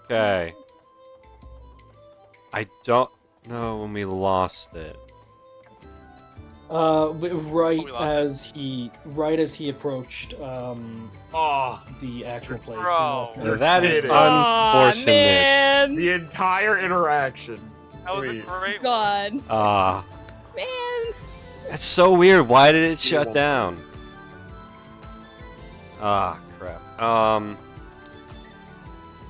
Okay. I don't know when we lost it. Right we lost as he approached Oh, the actual place. we Bro. lost him. That is kidding. unfortunate. Man. the entire interaction. That was Wait. a great one. God. Man. That's so weird. Why did it shut down? Crap.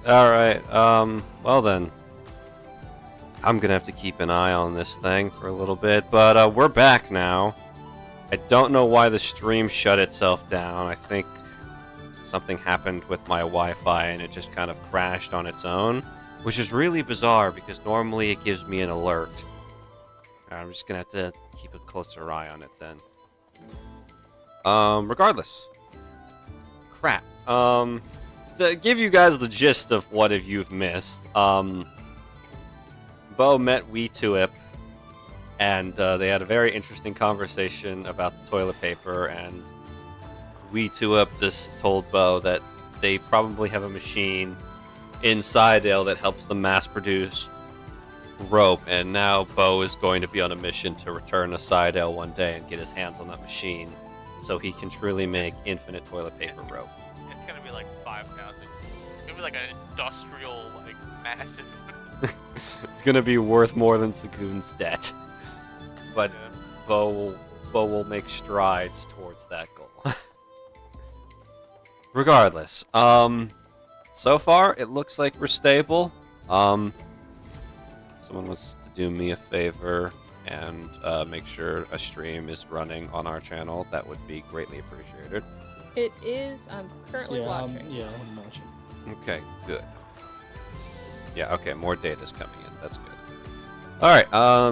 Alright, well then. I'm gonna have to keep an eye on this thing for a little bit, but we're back now. I don't know why the stream shut itself down. I think something happened with my Wi-Fi and it just kind of crashed on its own, which is really bizarre because normally it gives me an alert. I'm just gonna have to keep a closer eye on it then. Regardless. Crap. To give you guys the gist of what if you've missed, Bo met Weetuip, and they had a very interesting conversation about the toilet paper, and Weetuip just told Bo that they probably have a machine in Cydale that helps them mass produce rope, and now Bo is going to be on a mission to return to Cydale one day and get his hands on that machine so he can truly make infinite toilet paper rope. It's gonna be like 5,000. It's gonna be like an industrial, like massive. It's gonna be worth more than Sagoon's debt, but Yeah. Bo will make strides towards that goal. Regardless, so far it looks like we're stable. Someone wants to do me a favor and make sure a stream is running on our channel. That would be greatly appreciated. It is. I'm currently watching. I'm watching. Okay, good. Yeah, okay, more data's coming in. That's good. Alright,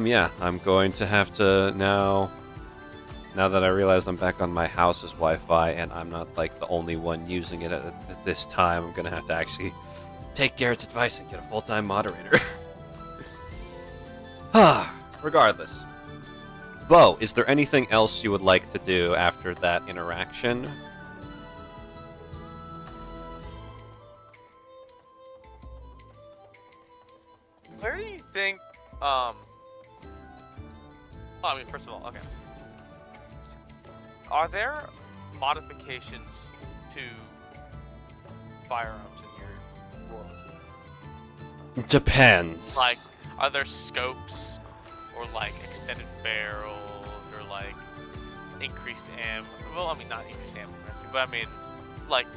yeah, I'm going to have to now that I realize I'm back on my house's Wi-Fi and I'm not, like, the only one using it at this time, I'm gonna have to actually take Garrett's advice and get a full-time moderator. Regardless. Bo, is there anything else you would like to do after that interaction? Where do you think, well, I mean, first of all, okay. Are there modifications to firearms in your world? Depends. Like, are there scopes, or like extended barrels, or like increased ammo? Well, I mean, not increased ammo, but I mean, like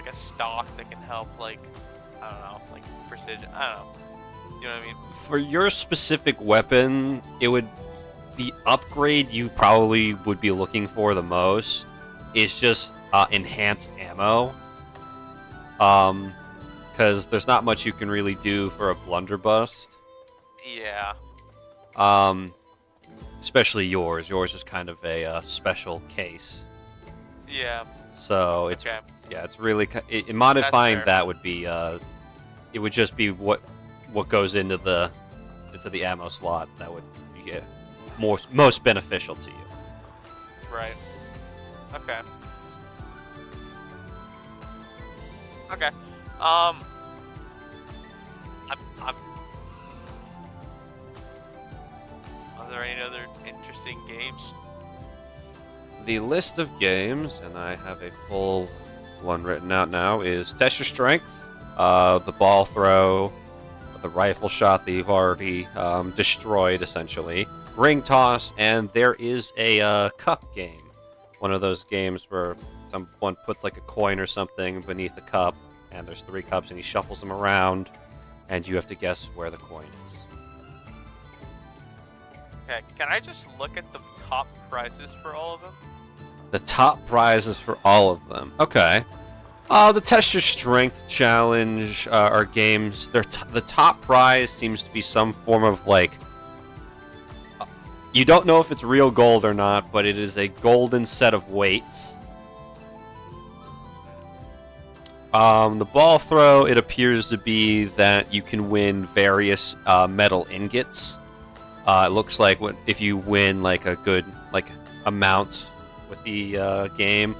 a stock that can help, like, I don't know, like precision. I don't know. You know what I mean? For your specific weapon, it would the upgrade you probably would be looking for the most is just enhanced ammo. Because there's not much you can really do for a blunderbuss. Yeah. Especially yours. Yours is kind of a special case. Yeah. So it's Okay. yeah, it's really in modifying fair. that would be it would just be what goes into the ammo slot that would be most beneficial to you. Right. Okay. Okay. I'm Are there any other interesting games? The list of games, and I have a full one written out now, is Test Your Strength, the ball throw, the rifle shot that you've already destroyed, essentially, ring toss, and there is a cup game. One of those games where someone puts like a coin or something beneath the cup, and there's 3 cups, and he shuffles them around, and you have to guess where the coin is. Okay, can I just look at the top prizes for all of them? The top prizes for all of them. Okay. The Test Your Strength challenge are games. The top prize seems to be some form of, like... you don't know if it's real gold or not, but it is a golden set of weights. The ball throw, it appears to be that you can win various metal ingots. It looks like if you win like a good amount with the game,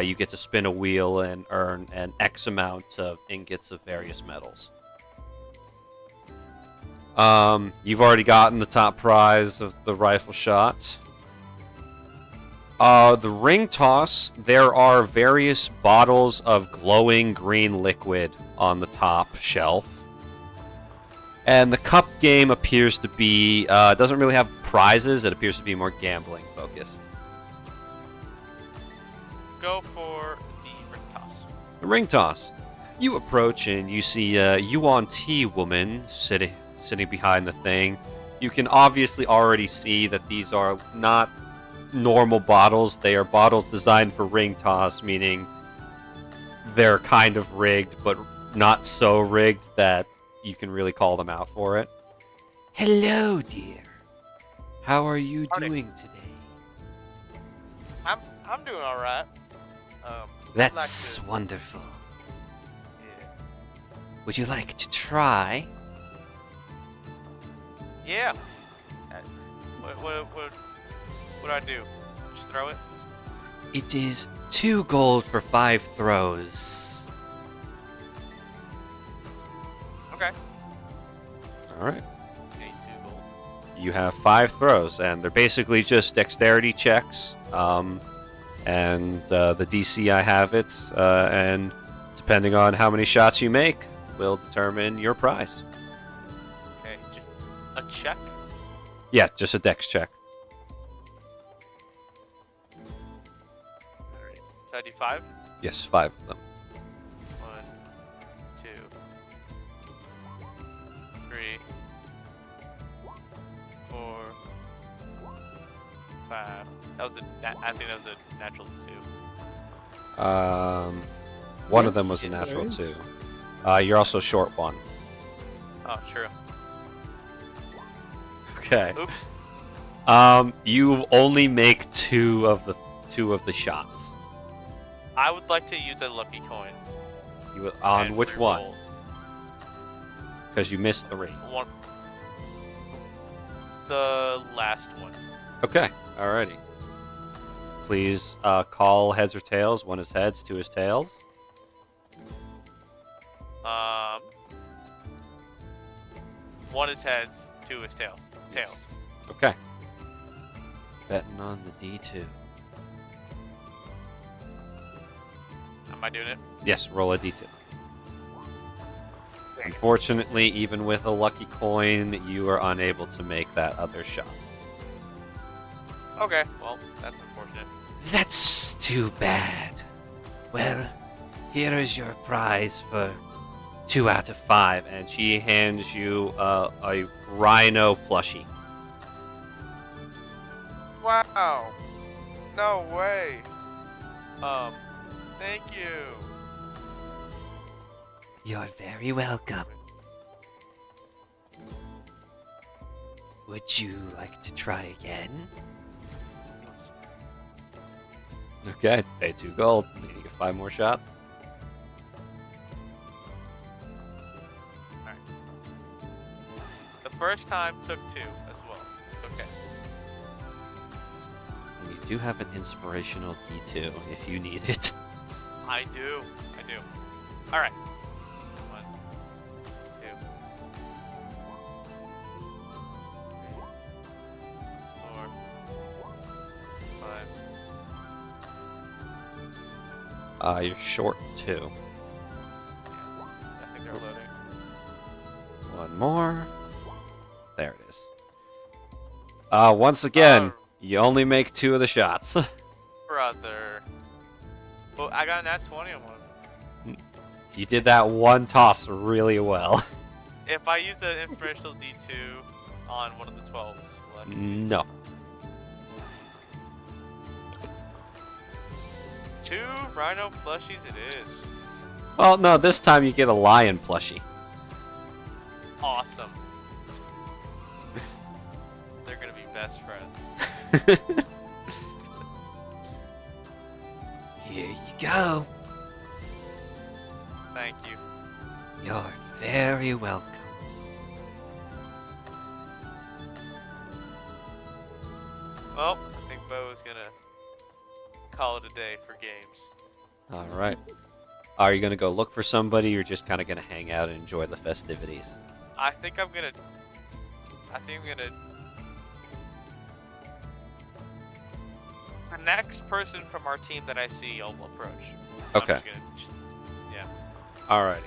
you get to spin a wheel and earn an X amount of ingots of various metals. You've already gotten the top prize of the rifle shot. The ring toss, there are various bottles of glowing green liquid on the top shelf. And the cup game appears to be, doesn't really have prizes, it appears to be more gambling focused. Go for the ring toss. The ring toss. You approach and you see a Yuan Ti woman sitting behind the thing. You can obviously already see that these are not normal bottles. They are bottles designed for ring toss, meaning they're kind of rigged, but not so rigged that you can really call them out for it. Hello, dear. How are you doing today? I'm doing all right. That's wonderful. Yeah. Would you like to try? Yeah. What do I do? Just throw it? It is 2 gold for 5 throws. Okay. All right. Okay, 2 gold. You have 5 throws, and they're basically just dexterity checks. And the DC I have it, and depending on how many shots you make, will determine your prize. Okay, just a check. Yeah, just a dex check. Alright. So I do 5? Yes, 5 of them. 1, 2, 3, 4, 5. I think that was a natural 2. One of Yes, them was a there natural is. 2. You're also short 1. Oh, true. Okay. Oops. You only make 2 of the shots. I would like to use a lucky coin. On and which one? reroll Because you missed 3. One. The last one. Okay. Alrighty. Please call heads or tails. 1 is heads, 2 is tails. One is heads, 2 is tails. Yes. Tails. Okay. Betting on the D2. Am I doing it? Yes, roll a D2. Unfortunately, even with a lucky coin, you are unable to make that other shot. Okay, well, that's unfortunate. That's too bad. Well, here is your prize for 2 out of 5, and she hands you a rhino plushie. Wow. No way. Thank you. You're very welcome. Would you like to try again? Okay, pay 2 gold. You get 5 more shots. The first time took 2 as well. It's okay. And you do have an inspirational D2 if you need it. I do. Alright. 1, 2, 4, 5. You're short 2. Yeah, I think they're loading. 1 more. There it is. Once again, you only make 2 of the shots. Brother. Well, I got an nat 20 on one. You did that one toss really well. If I use an inspirational D2 on one of the 12s, will I succeed? No. 2 rhino plushies it is. Well, no, this time you get a lion plushie. Awesome. They're gonna be best friends. Here you go. Thank you. You're very welcome. Well, I think Bo is gonna call it a day for games. All right. Are you gonna go look for somebody, or just kind of gonna hang out and enjoy the festivities? I think I'm gonna. The next person from our team that I see, I'll approach. Okay. I'm just gonna, yeah. Alrighty.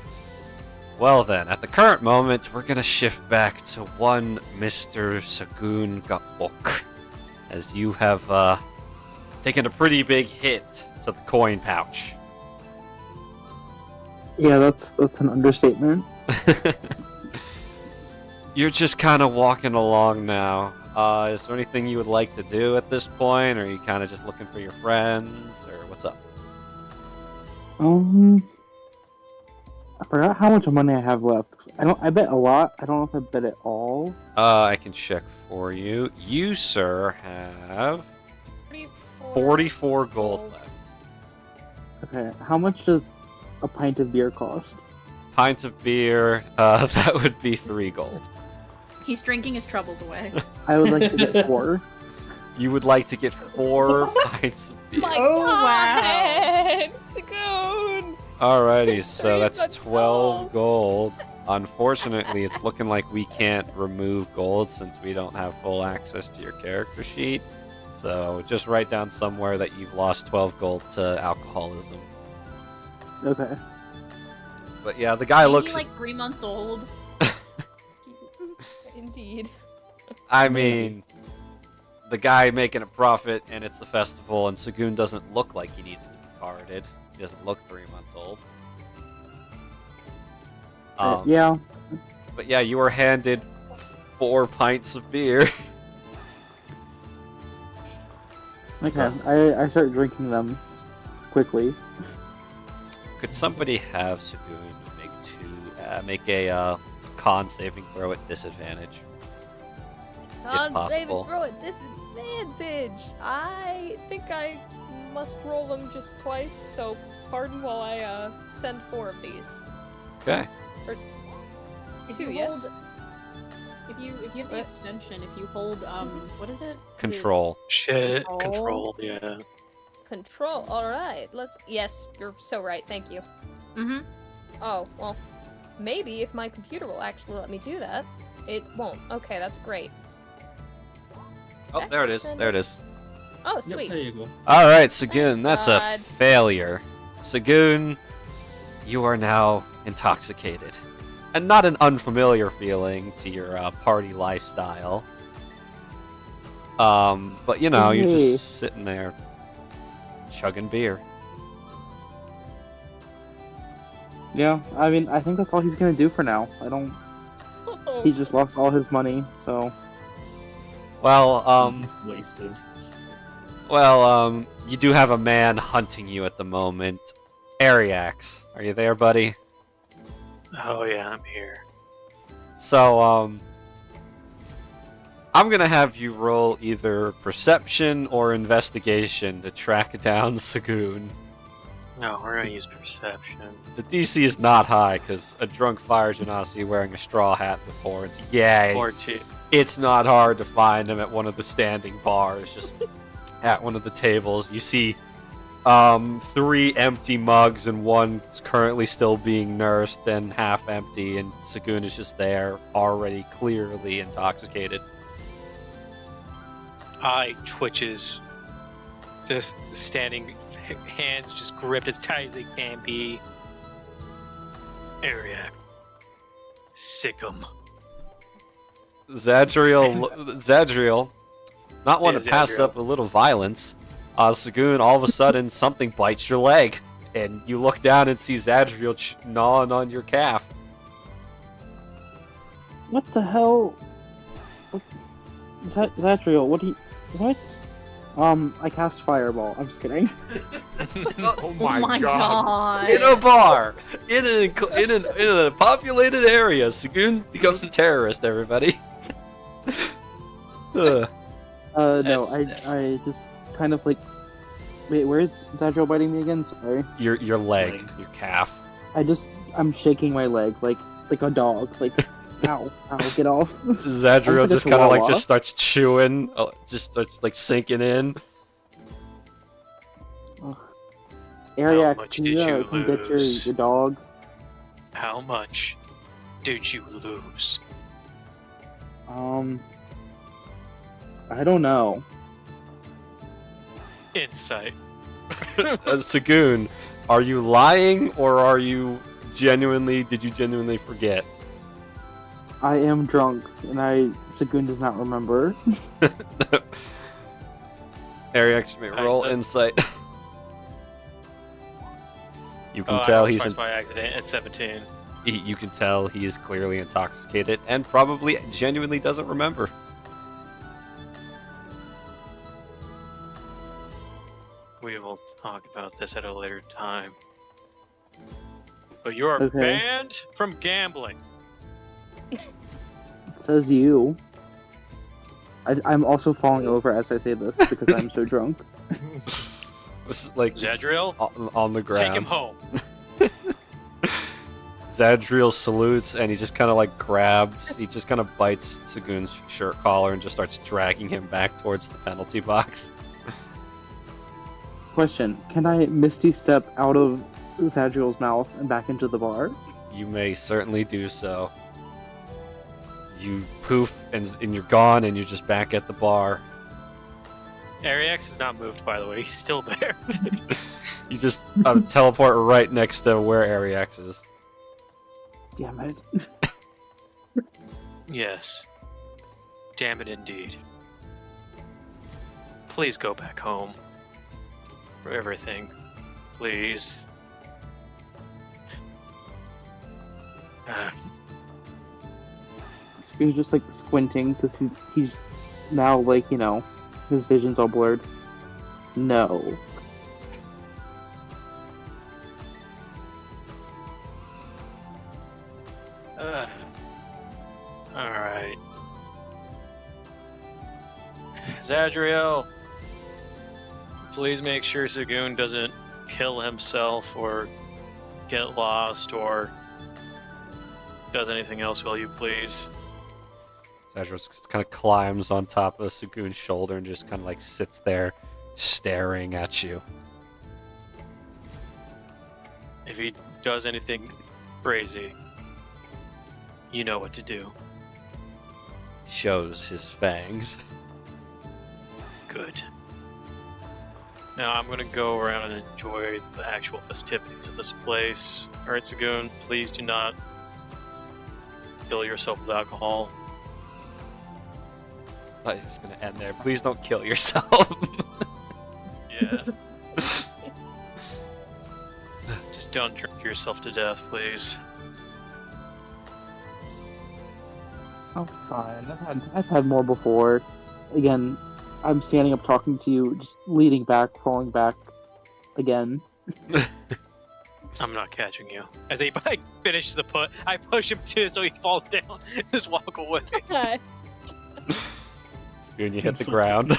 Well then, at the current moment, we're gonna shift back to one Mr. Sagun Gapok, as you have taken a pretty big hit to the coin pouch. Yeah, that's an understatement. You're just kind of walking along now. Is there anything you would like to do at this point, or are you kind of just looking for your friends, or what's up? I forgot how much money I have left. I bet a lot. I don't know if I bet it all. I can check for you. You, sir, have 44 gold left. Okay, how much does a pint of beer cost? Pints of beer, that would be 3 gold. He's drinking his troubles away. I would like to get 4. You would like to get 4 pints of beer. My Oh, God! Sagoon! Alrighty, so Very that's much 12 sold. gold. Unfortunately, it's looking like we can't remove gold since we don't have full access to your character sheet. So just write down somewhere that you've lost 12 gold to alcoholism. Okay. But yeah, the guy Maybe looks... like 3 months old. Indeed. I mean, the guy making a profit, and it's the festival, and Sagoon doesn't look like he needs to be carded. He doesn't look 3 months old. Yeah. But yeah, you were handed 4 pints of beer. Okay. I start drinking them quickly. Could somebody have Sagoon make a con saving throw at disadvantage? Con save possible. and throw at disadvantage. I think I must roll them just twice, so pardon while I send 4 of these. Okay. If 2, you yes? hold, if you have the What? extension, if you hold what is it? Control. Shit, Control? control, yeah. Control. Alright, let's. Yes, you're so right, thank you. Mm-hmm. Oh, well, maybe if my computer will actually let me do that. It won't. Okay, that's great. Oh, there it is. There it is. Oh, Yep, sweet. there you go. Alright, Sagoon, that's a God. failure. Sagoon, you are now intoxicated. And not an unfamiliar feeling to your party lifestyle. But you know, you're Hey. just sitting there chugging beer. Yeah, I mean, I think that's all he's gonna do for now. He just lost all his money, so... Well, It's wasted. you do have a man hunting you at the moment. Ariax, are you there, buddy? Oh yeah, I'm here. So, I'm gonna have you roll either perception or investigation to track down Sagoon. No, we're gonna use perception. The DC is not high, because a drunk fire genasi wearing a straw hat with horns. Yeah, Or 2. it's not hard to find him at one of the standing bars, just at one of the tables. You see 3 empty mugs, and one's currently still being nursed and half empty, and Sagoon is just there, already clearly intoxicated. Eye twitches. Just standing, hands just gripped as tight as they can be. Area. Sick 'em. Zadriel, not one Yeah, to pass Zadriel. up a little violence. Sagoon, all of a sudden, something bites your leg, and you look down and see Zadriel gnawing on your calf. What the hell? Zatriel, what do you... What? I cast Fireball. I'm just kidding. Oh my, oh my god. In a bar, in a populated area, Sagoon becomes a terrorist. Everybody. Ugh. No, Yes. I just kind of like... Wait, where's Zadriel biting me again? Sorry. Your leg, Leg. your calf. I'm shaking my leg like a dog. Like, ow, get off. Zadriel like a just kind of like chihuahua. just starts chewing, just starts like sinking in. Ariak, much can did you, you come get lose? your dog? How much did you lose? I don't know. Insight. Sagoon, are you lying or are you did you genuinely forget? I am drunk, and Sagoon does not remember. Ariak, you may roll I- insight. You can I tell rolled he's twice by accident at 17. you can tell he is clearly intoxicated and probably genuinely doesn't remember. We will talk about this at a later time. But you are Okay. banned from gambling. It says you. I'm also falling over as I say this because I'm so drunk. This is like Zadriel, on the ground. take him home. Zadriel salutes and he just kind of like he just kind of bites Sagoon's shirt collar and just starts dragging him back towards the penalty box. Question: can I Misty Step out of Zadriel's mouth and back into the bar? You may certainly do so. You poof and you're gone and you're just back at the bar. Ariax is not moved, by the way. He's still there. You just teleport right next to where Ariax is. Damn it. Yes. Damn it indeed. Please go back home. For everything. Please. He's just like squinting because he's now like, his vision's all blurred. No. Alright. Zadriel, please make sure Sagoon doesn't kill himself or get lost or does anything else, will you please? Zadriel just kind of climbs on top of Sagoon's shoulder and just kind of like sits there staring at you. If he does anything crazy, you know what to do. Shows his fangs. Good. Now I'm gonna go around and enjoy the actual festivities of this place. Alright, Sagoon, please do not kill yourself with alcohol. I was just gonna end there. Please don't kill yourself. Yeah. Just don't drink yourself to death, please. Oh, fine. I've had more before. Again, I'm standing up talking to you, just leaning back, falling back again. I'm not catching you. As he finishes the put, I push him too so he falls down. Just walk away. Hi. Sagoon, you hit the ground.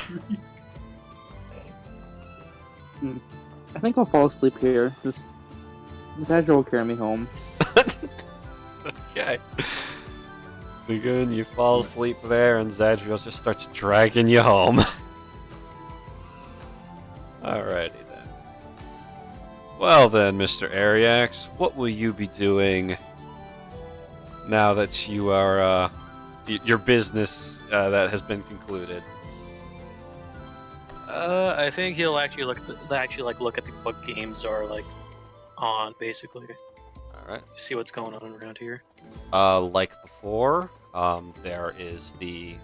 I think I'll fall asleep here. Just Zadra will carry me home. Okay. Sagoon, you fall asleep there, and Zadriel just starts dragging you home. Alrighty then. Well then, Mr. Ariax, what will you be doing now that you are, your business that has been concluded? I think he'll actually look at what games are on, basically. Alright. See what's going on around here. Like before, there's the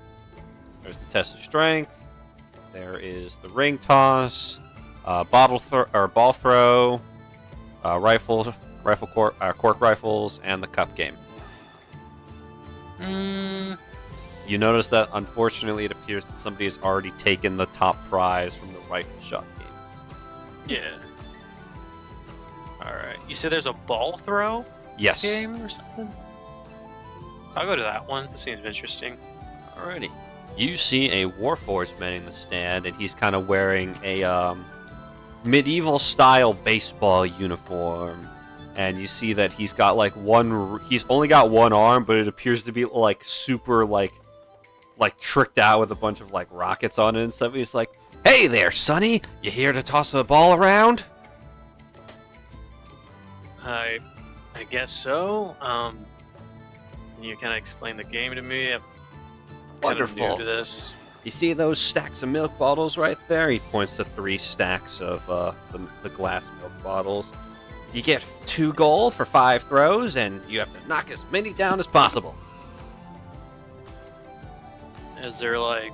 test of strength, there is the ring toss, ball throw, cork rifles, and the cup game. You notice that unfortunately it appears that somebody has already taken the top prize from the rifle shot game. Yeah. Alright. You said there's a ball throw Yes. game or something? I'll go to that one. That seems interesting. Alrighty. You see a Warforged man in the stand, and he's kind of wearing a medieval style baseball uniform. And you see that he's got he's only got one arm, but it appears to be super tricked out with a bunch of rockets on it and stuff. He's like, "Hey there, Sonny, you here to toss a ball around?" I guess so. Can you kind of explain the game to me? I'm kind of new Wonderful. to this. You see those stacks of milk bottles right there? He points to 3 stacks of the glass milk bottles. You get 2 gold for 5 throws, and you have to knock as many down as possible. Is there like...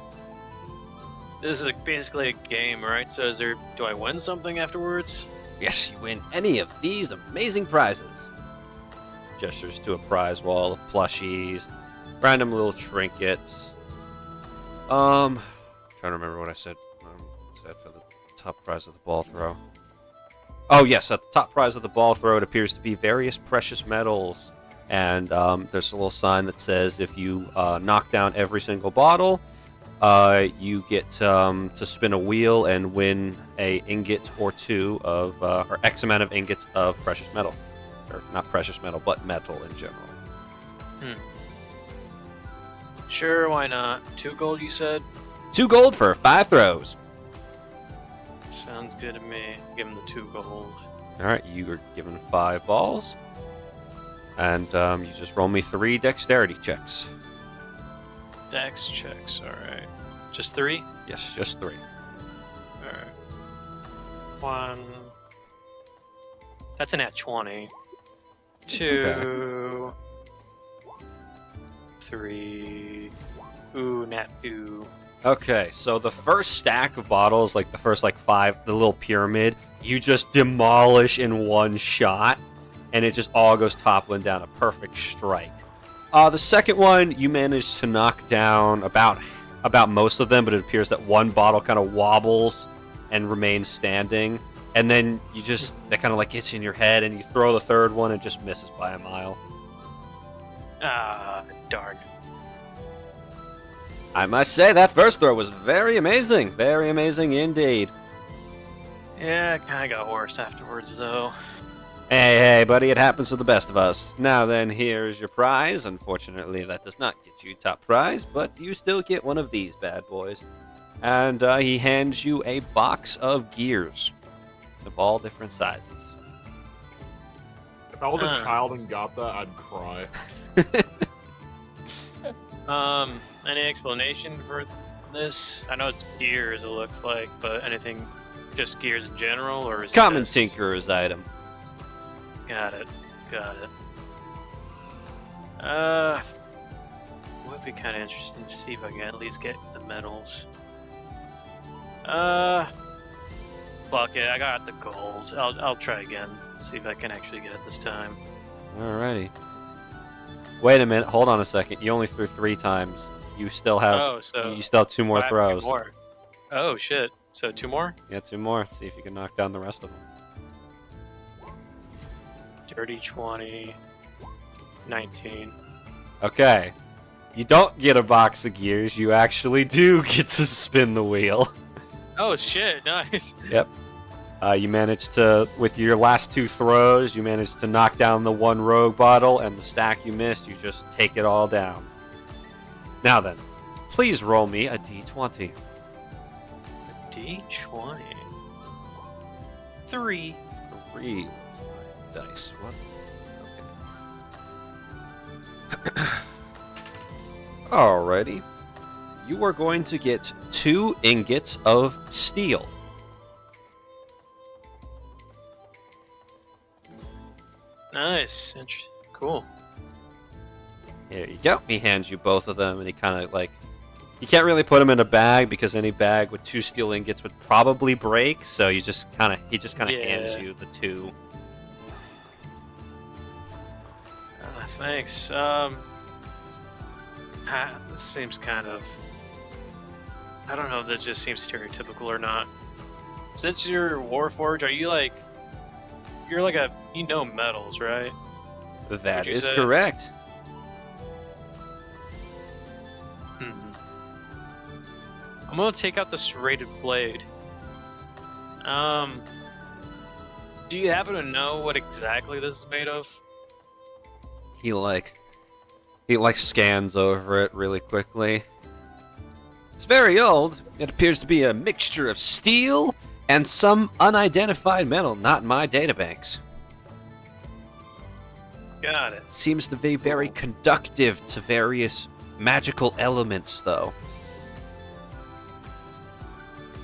This is basically a game, right? So is there... Do I win something afterwards? Yes, you win any of these amazing prizes. Gestures to a prize wall of plushies, random little trinkets. Trying to remember what I said. Said for the top prize of the ball throw. Oh yes, at the top prize of the ball throw, it appears to be various precious metals, and there's a little sign that says if you knock down every single bottle, you get to spin a wheel and win a ingot or 2 of or X amount of ingots of precious metal. Or not precious metal, but metal in general. Sure, why not? 2 gold, you said? 2 gold for 5 throws. Sounds good to me. Give him the 2 gold. Alright, you are given 5 balls. And you just roll me 3 dexterity checks. Dex checks, alright. Just 3? Yes, just 3. Alright. 1. That's an at 20. 2. 3. Ooh, nat 2. Okay, so the first stack of bottles, like the first 5, the little pyramid, you just demolish in one shot, and it just all goes toppling down, a perfect strike. The second one, you manage to knock down about most of them, but it appears that one bottle kind of wobbles and remains standing, and then that kind of gets in your head, and you throw the third one and it just misses by a mile. Ah, darn. I must say that first throw was very amazing indeed. Yeah, it kind of got worse afterwards, though. Hey, buddy, it happens to the best of us. Now then, here's your prize. Unfortunately, that does not get you top prize, but you still get one of these bad boys. And he hands you a box of gears of all different sizes. If I was a child and got that, I'd cry. Any explanation for this? I know it's gears, it looks like, but anything, just gears in general, or is it Common just... tinkerer's item. Got it. Would be kind of interesting to see if I can at least get the medals. Fuck it, I got the gold. I'll try again. See if I can actually get it this time. Alrighty. Wait a minute. Hold on a second. You only threw 3 times. You still have. You still have 2 more I have throws. 2 more. Oh shit! So 2 more? Yeah, 2 more. See if you can knock down the rest of them. Dirty 20. 19. Okay. You don't get a box of gears. You actually do get to spin the wheel. Oh shit! Nice. Yep. You managed to, with your last 2 throws, you managed to knock down the 1 rogue bottle, and the stack you missed, you just take it all down. Now then, please roll me a d20. D20. 3. 3 dice. What? Okay. Alrighty. You are going to get 2 ingots of steel. Nice. Cool. Here you go. He hands you both of them, and he kind of you can't really put them in a bag because any bag with 2 steel ingots would probably break. So he just kind of hands you the 2. Thanks. This seems kind of... I don't know if that just seems stereotypical or not. Since you're Warforged, are you you're you know metals, right? That is say? correct. I'm gonna take out the serrated blade. Do you happen to know what exactly this is made of? He scans over it really quickly. It's very old. It appears to be a mixture of steel and some unidentified metal not in my databanks. Got it. Seems to be very conductive to various magical elements, though.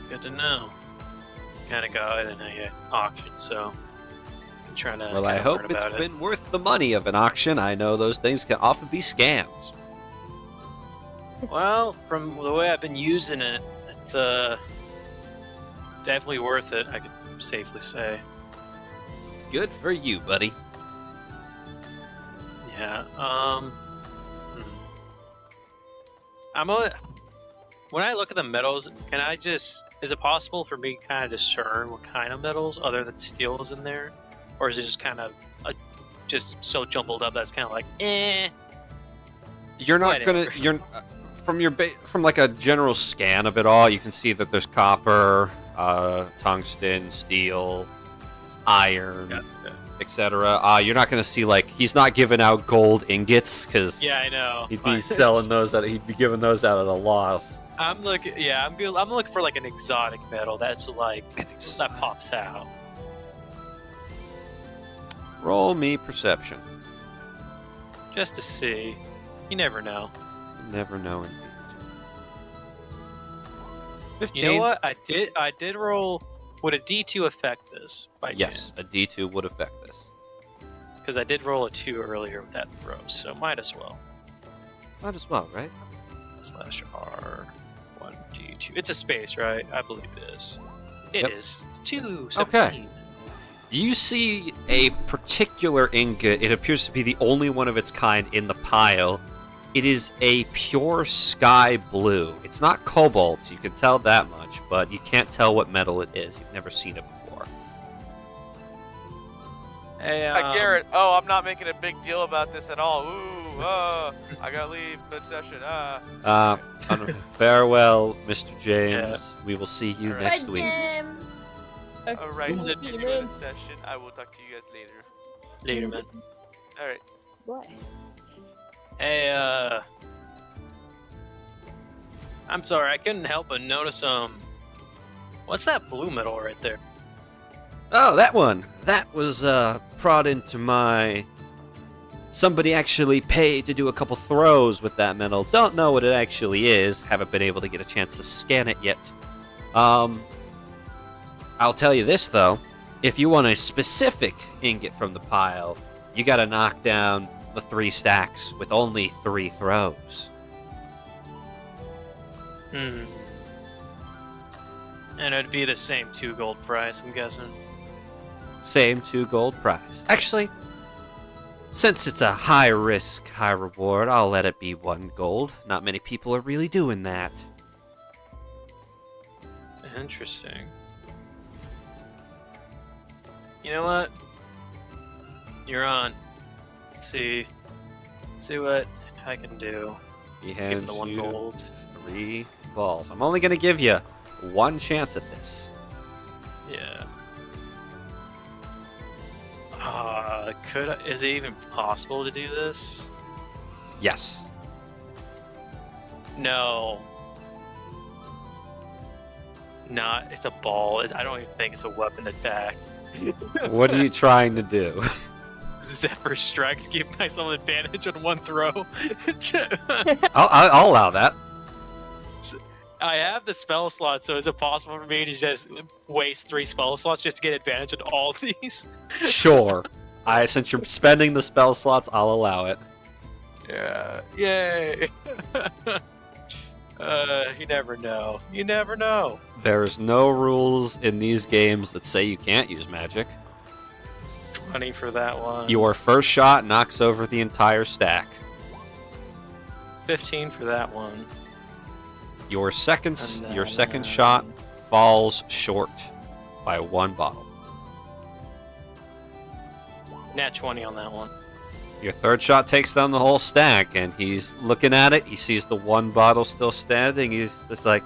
Good to know. Kind of got it in a auction, so I'm trying to. Well, I hope it's been worth the money of an auction. I know those things can often be scams. Well, from the way I've been using it, it's definitely worth it. I could safely say. Good for you, buddy. Yeah. I'm a. When I look at the metals, can I just? Is it possible for me to kind of discern what kind of metals other than steel is in there, or is it just kind of just so jumbled up that's kind of like eh? You're not Whatever. gonna. You're from like a general scan of it all. You can see that there's copper, tungsten, steel, iron, Yeah. etc. You're not gonna see like he's not giving out gold ingots because Yeah, I know. he'd be selling those at. He'd be giving those out at a loss. I'm looking. Yeah, I'm looking for like an exotic metal that's like that pops out. Roll me perception. Just to see. You never know. You never know indeed. 15. You know what? I did roll. Would a D2 affect this by Yes, chance? a D2 would affect this. Because I did roll a 2 earlier with that throw, so might as well. Might as well, right? /R 1D2. It's a space, right? I believe it is. It Yep. is 2. Okay. You see a particular ingot. It appears to be the only one of its kind in the pile. It is a pure sky blue. It's not cobalt, you can tell that much, but you can't tell what metal it is. You've never seen it before. Hey, Garrett. Oh, I'm not making a big deal about this at all. Ooh, I gotta leave mid-session. Farewell, Mr. James. Yeah. We will see you Alright. next week. All right, Cool. enjoy the session. I will talk to you guys later. Later, man. All right. What? Hey, I'm sorry, I couldn't help but notice, what's that blue metal right there? Oh, that one. That was brought into my... Somebody actually paid to do a couple throws with that metal. Don't know what it actually is. Haven't been able to get a chance to scan it yet. I'll tell you this, though. If you want a specific ingot from the pile, you gotta knock down the 3 stacks with only 3 throws. Hmm. And it'd be the same 2 gold price, I'm guessing. Same 2 gold price. Actually, since it's a high risk, high reward, I'll let it be 1 gold. Not many people are really doing that. Interesting. You know what? You're on. See what I can do. He Give hands the 1 you gold. 3 balls. I'm only gonna give you 1 chance at this. Yeah. Is it even possible to do this? Yes. No. Not. It's a ball. I don't even think it's a weapon attack. What are you trying to do? Zephyr strike to give myself an advantage on 1 throw. I'll allow that. I have the spell slot, so is it possible for me to just waste 3 spell slots just to get advantage on all of these? Sure. Since you're spending the spell slots, I'll allow it. Yeah. Yay. You never know. You never know. There's no rules in these games that say you can't use magic. 20 for that one. Your first shot knocks over the entire stack. 15 for that one. Your second And your second then- shot falls short by 1 bottle. Nat 20 on that one. Your third shot takes down the whole stack, and he's looking at it. He sees the 1 bottle still standing. He's just like,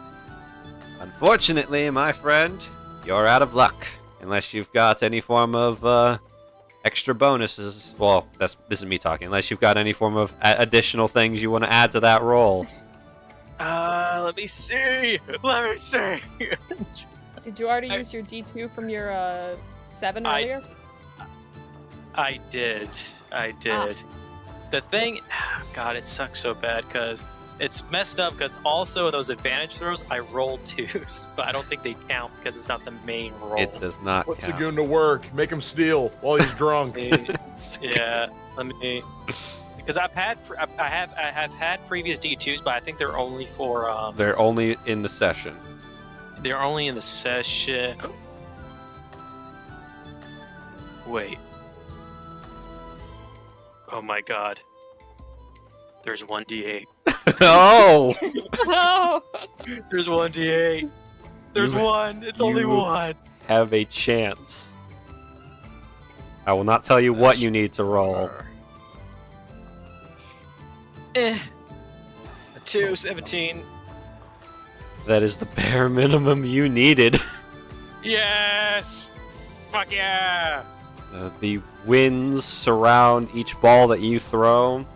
unfortunately, my friend, you're out of luck. Unless you've got any form of extra bonuses. Well, this is me talking. Unless you've got any form of additional things you want to add to that roll. Let me see. Let me see. Did you already use your D2 from your 7 I- earlier? I did. The thing, God, it sucks so bad because it's messed up. Because also those advantage throws, I rolled 2s, but I don't think they count because it's not the main roll. It does not Put count. Sagoon to work. Make him steal while he's drunk. Yeah, let me. Because I have had previous D2s, but I think they're only for They're only in the session. they're only in the session. Wait. Oh my God. There's 1d8. Oh! Oh! There's 1d8. There's You- one. It's only you- one. Have a chance. I will not tell you what you need to roll. A 2, 17. That is the bare minimum you needed. Yes! Fuck yeah! The winds surround each ball that you throw,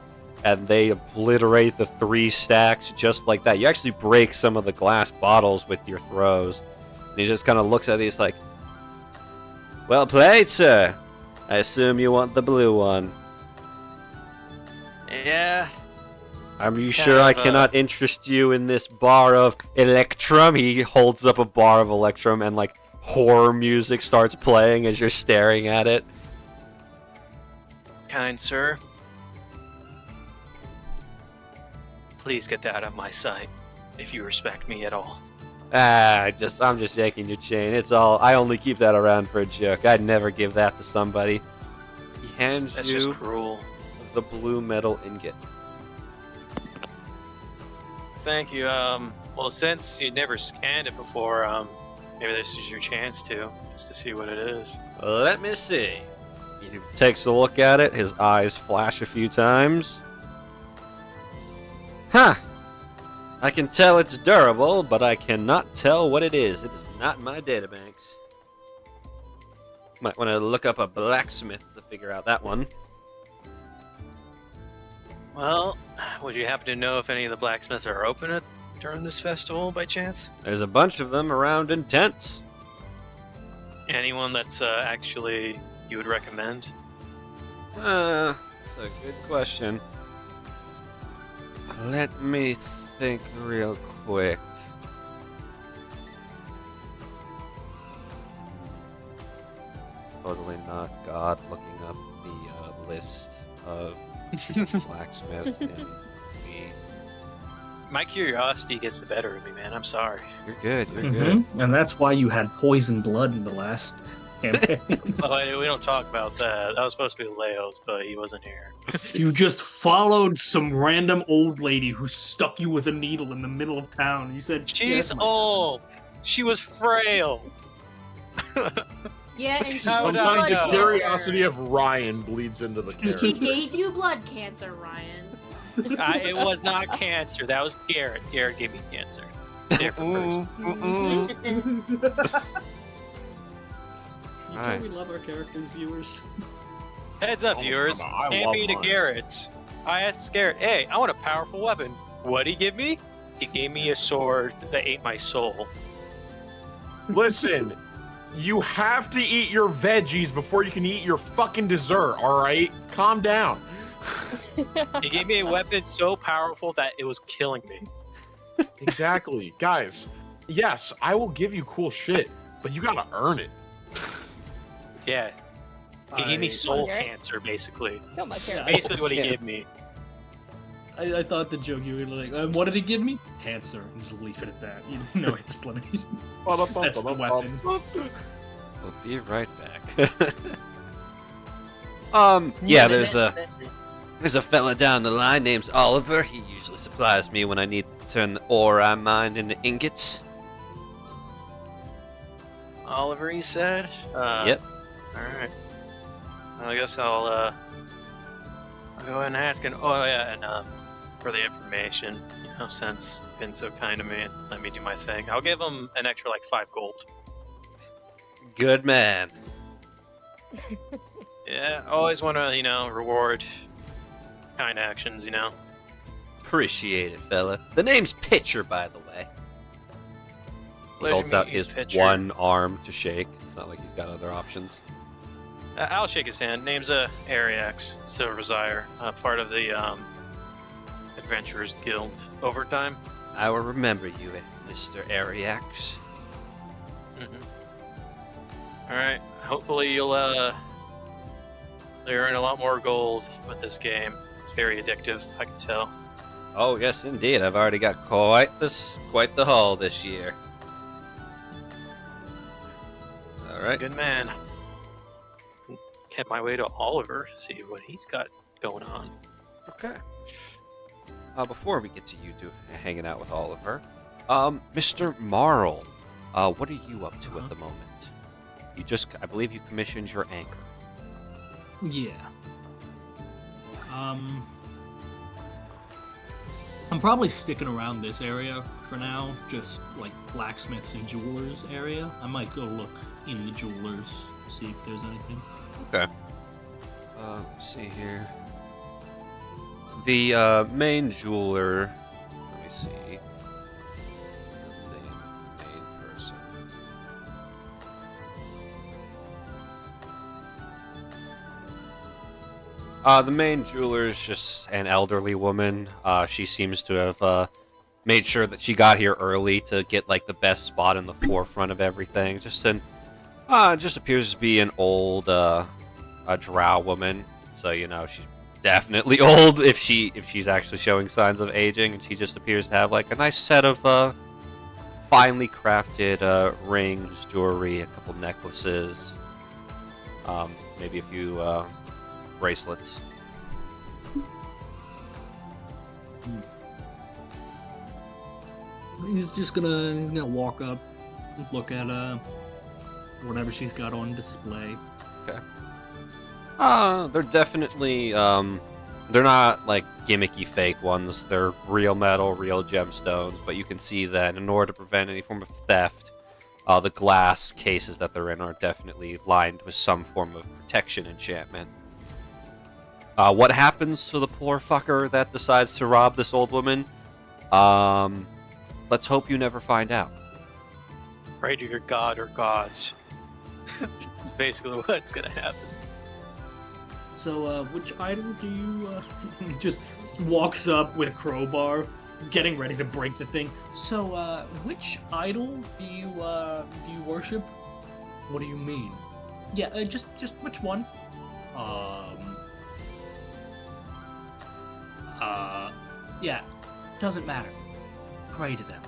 and they obliterate the 3 stacks just like that. You actually break some of the glass bottles with your throws. And he just kind of looks at these like, well played, sir. I assume you want the blue one. Yeah. Are you sure I cannot interest you in this bar of Electrum? He holds up a bar of Electrum and like horror music starts playing as you're staring at it. Kind sir. Please get that out of my sight, if you respect me at all. I'm just yanking your chain. It's all. I only keep that around for a joke. I'd never give that to somebody. He hands That's you just cruel. the blue metal ingot. Thank you. Well, since you never scanned it before, maybe this is your chance to, just to see what it is. Let me see. He takes a look at it. His eyes flash a few times. Huh. I can tell it's durable, but I cannot tell what it is. It is not in my databanks. Might want to look up a blacksmith to figure out that one. Well, would you happen to know if any of the blacksmiths are open during this festival by chance? There's a bunch of them around in tents. Anyone that's actually you would recommend? That's a good question. Let me think real quick. Totally not God looking up the list of blacksmith and me. My curiosity gets the better of me, man. I'm sorry. You're good. You're good. And that's why you had poison blood in the last campaign. Oh, we don't talk about that. That was supposed to be Leo's, but he wasn't here. You just followed some random old lady who stuck you with a needle in the middle of town. You said, She's "Yes, my-" old. She was frail. Yeah, and she How would gave you I Sometimes the blood know? curiosity cancer. of Ryan bleeds into the She character. gave you blood cancer, Ryan. It was not cancer. That was Garrett. Garrett gave me cancer. Different person. You Right. we love our characters, viewers. Heads up, Oh, viewers. come on, I Can't love be to mine. Garrett's. I asked Garrett, hey, I want a powerful weapon. What'd he give me? He gave me a sword that ate my soul. Listen, you have to eat your veggies before you can eat your fucking dessert, alright? Calm down. He gave me a weapon so powerful that it was killing me. Exactly. Guys, yes, I will give you cool shit, but you gotta earn it. Yeah. He gave me I- soul Garrett? cancer, basically. Kill my That's character. basically what he gave me. I thought the joke you were like, what did he give me? Cancer. And just leave it at that. You know, explanation. That's the weapon. We'll be right back. Yeah, there's a fella down the line named Oliver. He usually supplies me when I need to turn the ore I mine into ingots. Oliver, you said? Yep. Alright. Well, I guess I'll go ahead and ask. And, oh, yeah, and for the information, since you've been so kind to me and let me do my thing, I'll give him an extra, 5 gold. Good man. Yeah, always want to, reward kind actions, Appreciate it, fella. The name's Pitcher, by the way. He Pleasure holds out meeting you, his Pitcher. one arm to shake. It's not like he's got other options. I'll shake his hand. Name's Ariax Silverzire, part of the Adventurers Guild overtime. I will remember you, Mr. Ariax. All right. Hopefully you'll earn a lot more gold with this game. It's very addictive, I can tell. Oh yes, indeed. I've already got quite the haul this year. All right. Good man. Get my way to Oliver, see what he's got going on. Okay. Before we get to you two hanging out with Oliver, Mr. Marl, what are you up to at the moment? I believe you commissioned your anchor. Yeah. I'm probably sticking around this area for now, just like blacksmiths and jewelers area. I might go look in the jewelers, see if there's anything. Okay. Let's see here. The main jeweler. Let me see. The main person. The main jeweler is just an elderly woman. She seems to have made sure that she got here early to get like the best spot in the forefront of everything. Just appears to be an old a drow woman. So she's definitely old if she's actually showing signs of aging, and she just appears to have like a nice set of finely crafted rings, jewelry, a couple necklaces, maybe a few bracelets. He's gonna walk up, look at whatever she's got on display. Okay. They're definitely they're not like gimmicky fake ones. They're real metal, real gemstones, but you can see that in order to prevent any form of theft, the glass cases that they're in are definitely lined with some form of protection enchantment. What happens to the poor fucker that decides to rob this old woman? Let's hope you never find out. Pray to your god or gods. That's basically what's gonna happen. So, which idol do you, just walks up with a crowbar, getting ready to break the thing. So, which idol do you worship? What do you mean? Yeah, just which one? Yeah, doesn't matter. Pray to them.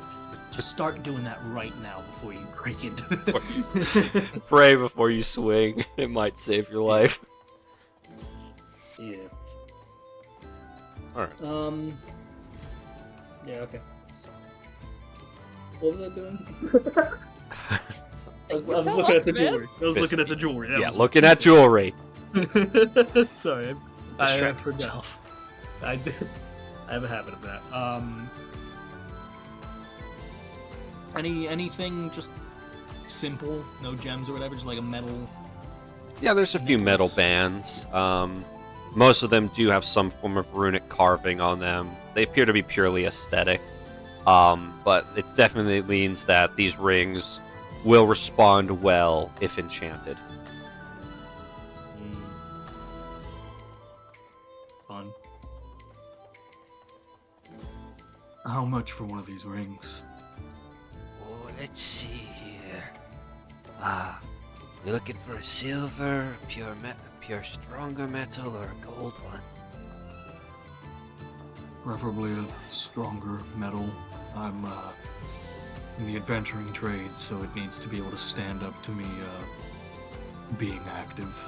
Just start doing that right now before you break into it. Pray before you swing. It might save your life. Yeah. Alright. Yeah, okay. What was I doing? I was looking at the jewelry. I was looking at the jewelry. Yeah, looking at jewelry. Sorry, I forgot. I have a habit of that. Anything just simple, no gems or whatever, just like a metal. Yeah, there's a few metal bands. Most of them do have some form of runic carving on them. They appear to be purely aesthetic, but it definitely means that these rings will respond well if enchanted. Fun. How much for one of these rings? Oh, let's see here. You're looking for a silver, pure stronger metal, or a gold one? Preferably a stronger metal. I'm in the adventuring trade, so it needs to be able to stand up to me being active.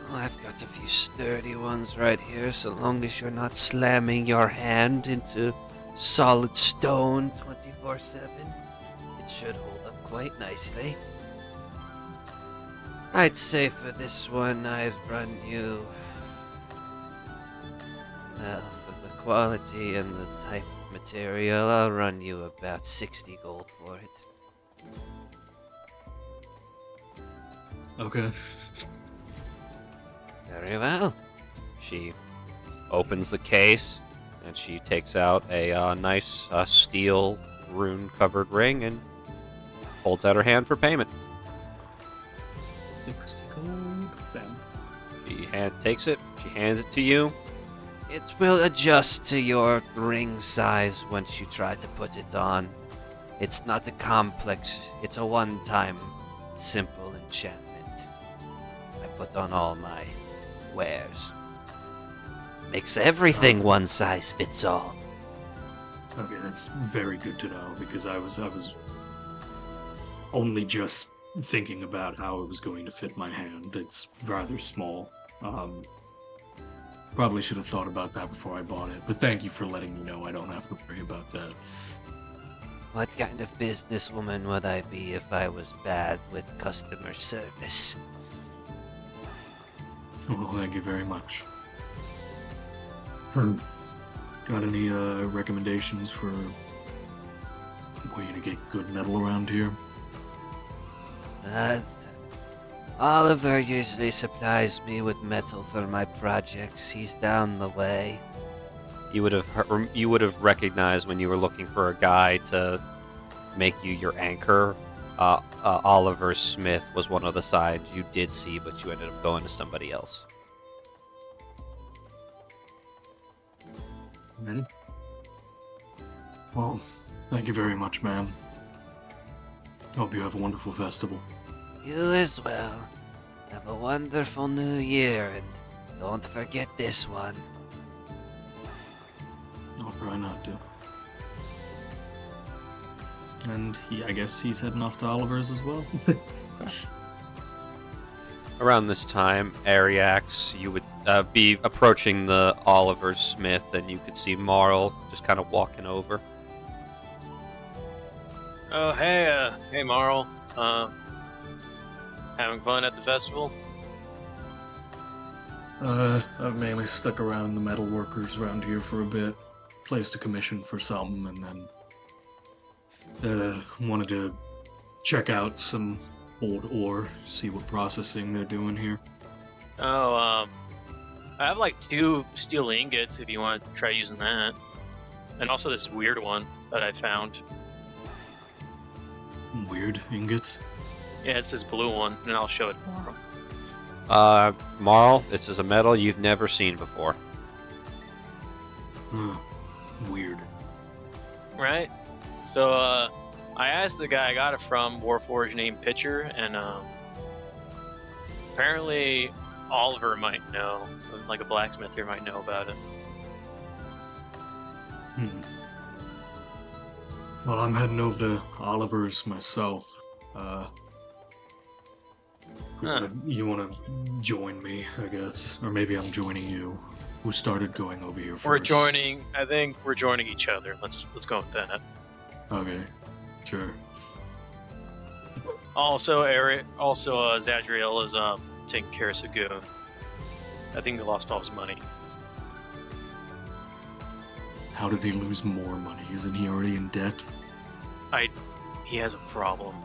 Oh, I've got a few sturdy ones right here, so long as you're not slamming your hand into solid stone 24/7. It should hold up quite nicely. I'd say for this one, I'd run you... Well, for the quality and the type of material, I'll run you about 60 gold for it. Okay. Very well. She opens the case, and she takes out a nice steel rune-covered ring and holds out her hand for payment. 60 gold. Bam. takes it. She hands it to you. It will adjust to your ring size once you try to put it on. It's not a complex, it's a one-time, simple enchantment. I put on all my wares. Makes everything one size fits all. Okay, that's very good to know because I was only just thinking about how it was going to fit my hand. It's rather small. Probably should have thought about that before I bought it, but thank you for letting me know I don't have to worry about that. What kind of businesswoman would I be if I was bad with customer service? Well, thank you very much. Got any recommendations for a way to get good metal around here? Oliver usually supplies me with metal for my projects. He's down the way. You would have recognized when you were looking for a guy to make you your anchor. Oliver Smith was one of the signs you did see, but you ended up going to somebody else. Ready? Well, thank you very much, ma'am. Hope you have a wonderful festival. You as well. Have a wonderful new year, and don't forget this one. I'll try not to. And I guess he's heading off to Oliver's as well. Around this time, Ariax, you would be approaching the Oliver Smith, and you could see Marl just kind of walking over. Oh, hey, Marl. Having fun at the festival? I've mainly stuck around the metal workers around here for a bit. Placed a commission for some, and then wanted to check out some old ore, see what processing they're doing here. Oh, I have like 2 steel ingots if you want to try using that. And also this weird one that I found. Weird ingots? Yeah, it's this blue one, and I'll show it tomorrow. Marl, this is a metal you've never seen before. Weird. Right? So, I asked the guy I got it from, Warforged named Pitcher, and apparently Oliver might know, like a blacksmith here might know about it. Well, I'm heading over to Oliver's myself. You want to join me, I guess? Or maybe I'm joining you. Who started going over here first? I think we're joining each other. Let's go with that. Okay, sure. Also, Zadriel is taking care of Sagoon. I think he lost all his money. How did he lose more money? Isn't he already in debt? He has a problem.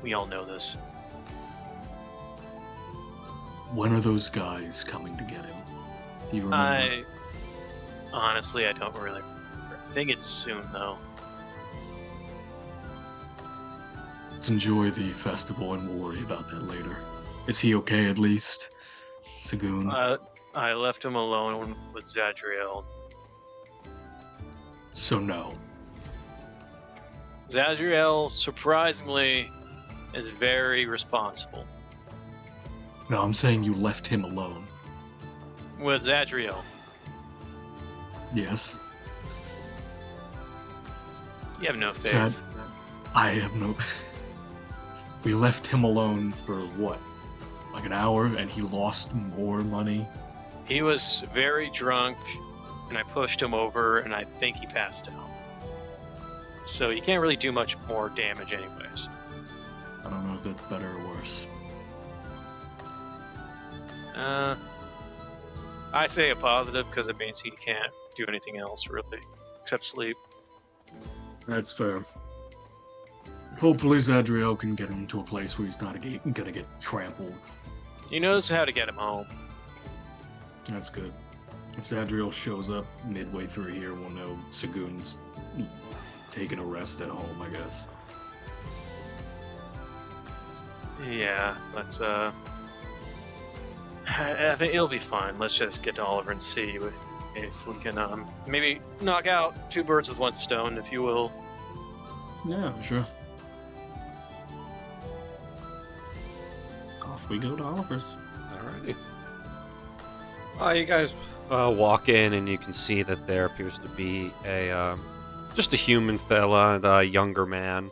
We all know this. When are those guys coming to get him? Do you remember? Honestly, I don't really remember. I think it's soon, though. Let's enjoy the festival and we'll worry about that later. Is he okay at least? Sagoon? I left him alone with Zadriel. So no. Zadriel, surprisingly, is very responsible. No, I'm saying you left him alone. With Zadriel. Yes. You have no faith. I have no... We left him alone for what? Like an hour and he lost more money? He was very drunk and I pushed him over and I think he passed out. So you can't really do much more damage anyways. I don't know if that's better or worse. I say a positive because it means he can't do anything else really, except sleep. That's fair. Hopefully Zadriel can get him to a place where he's not gonna get trampled. He knows how to get him home. That's good. If Zadriel shows up midway through here, we'll know Sagoon's taking a rest at home, I guess. Yeah, let's I think it'll be fine. Let's just get to Oliver and see if we can maybe knock out two birds with one stone, if you will. Yeah, sure. Off we go to Oliver's. Alrighty. You guys walk in, and you can see that there appears to be just a human fella, and a younger man.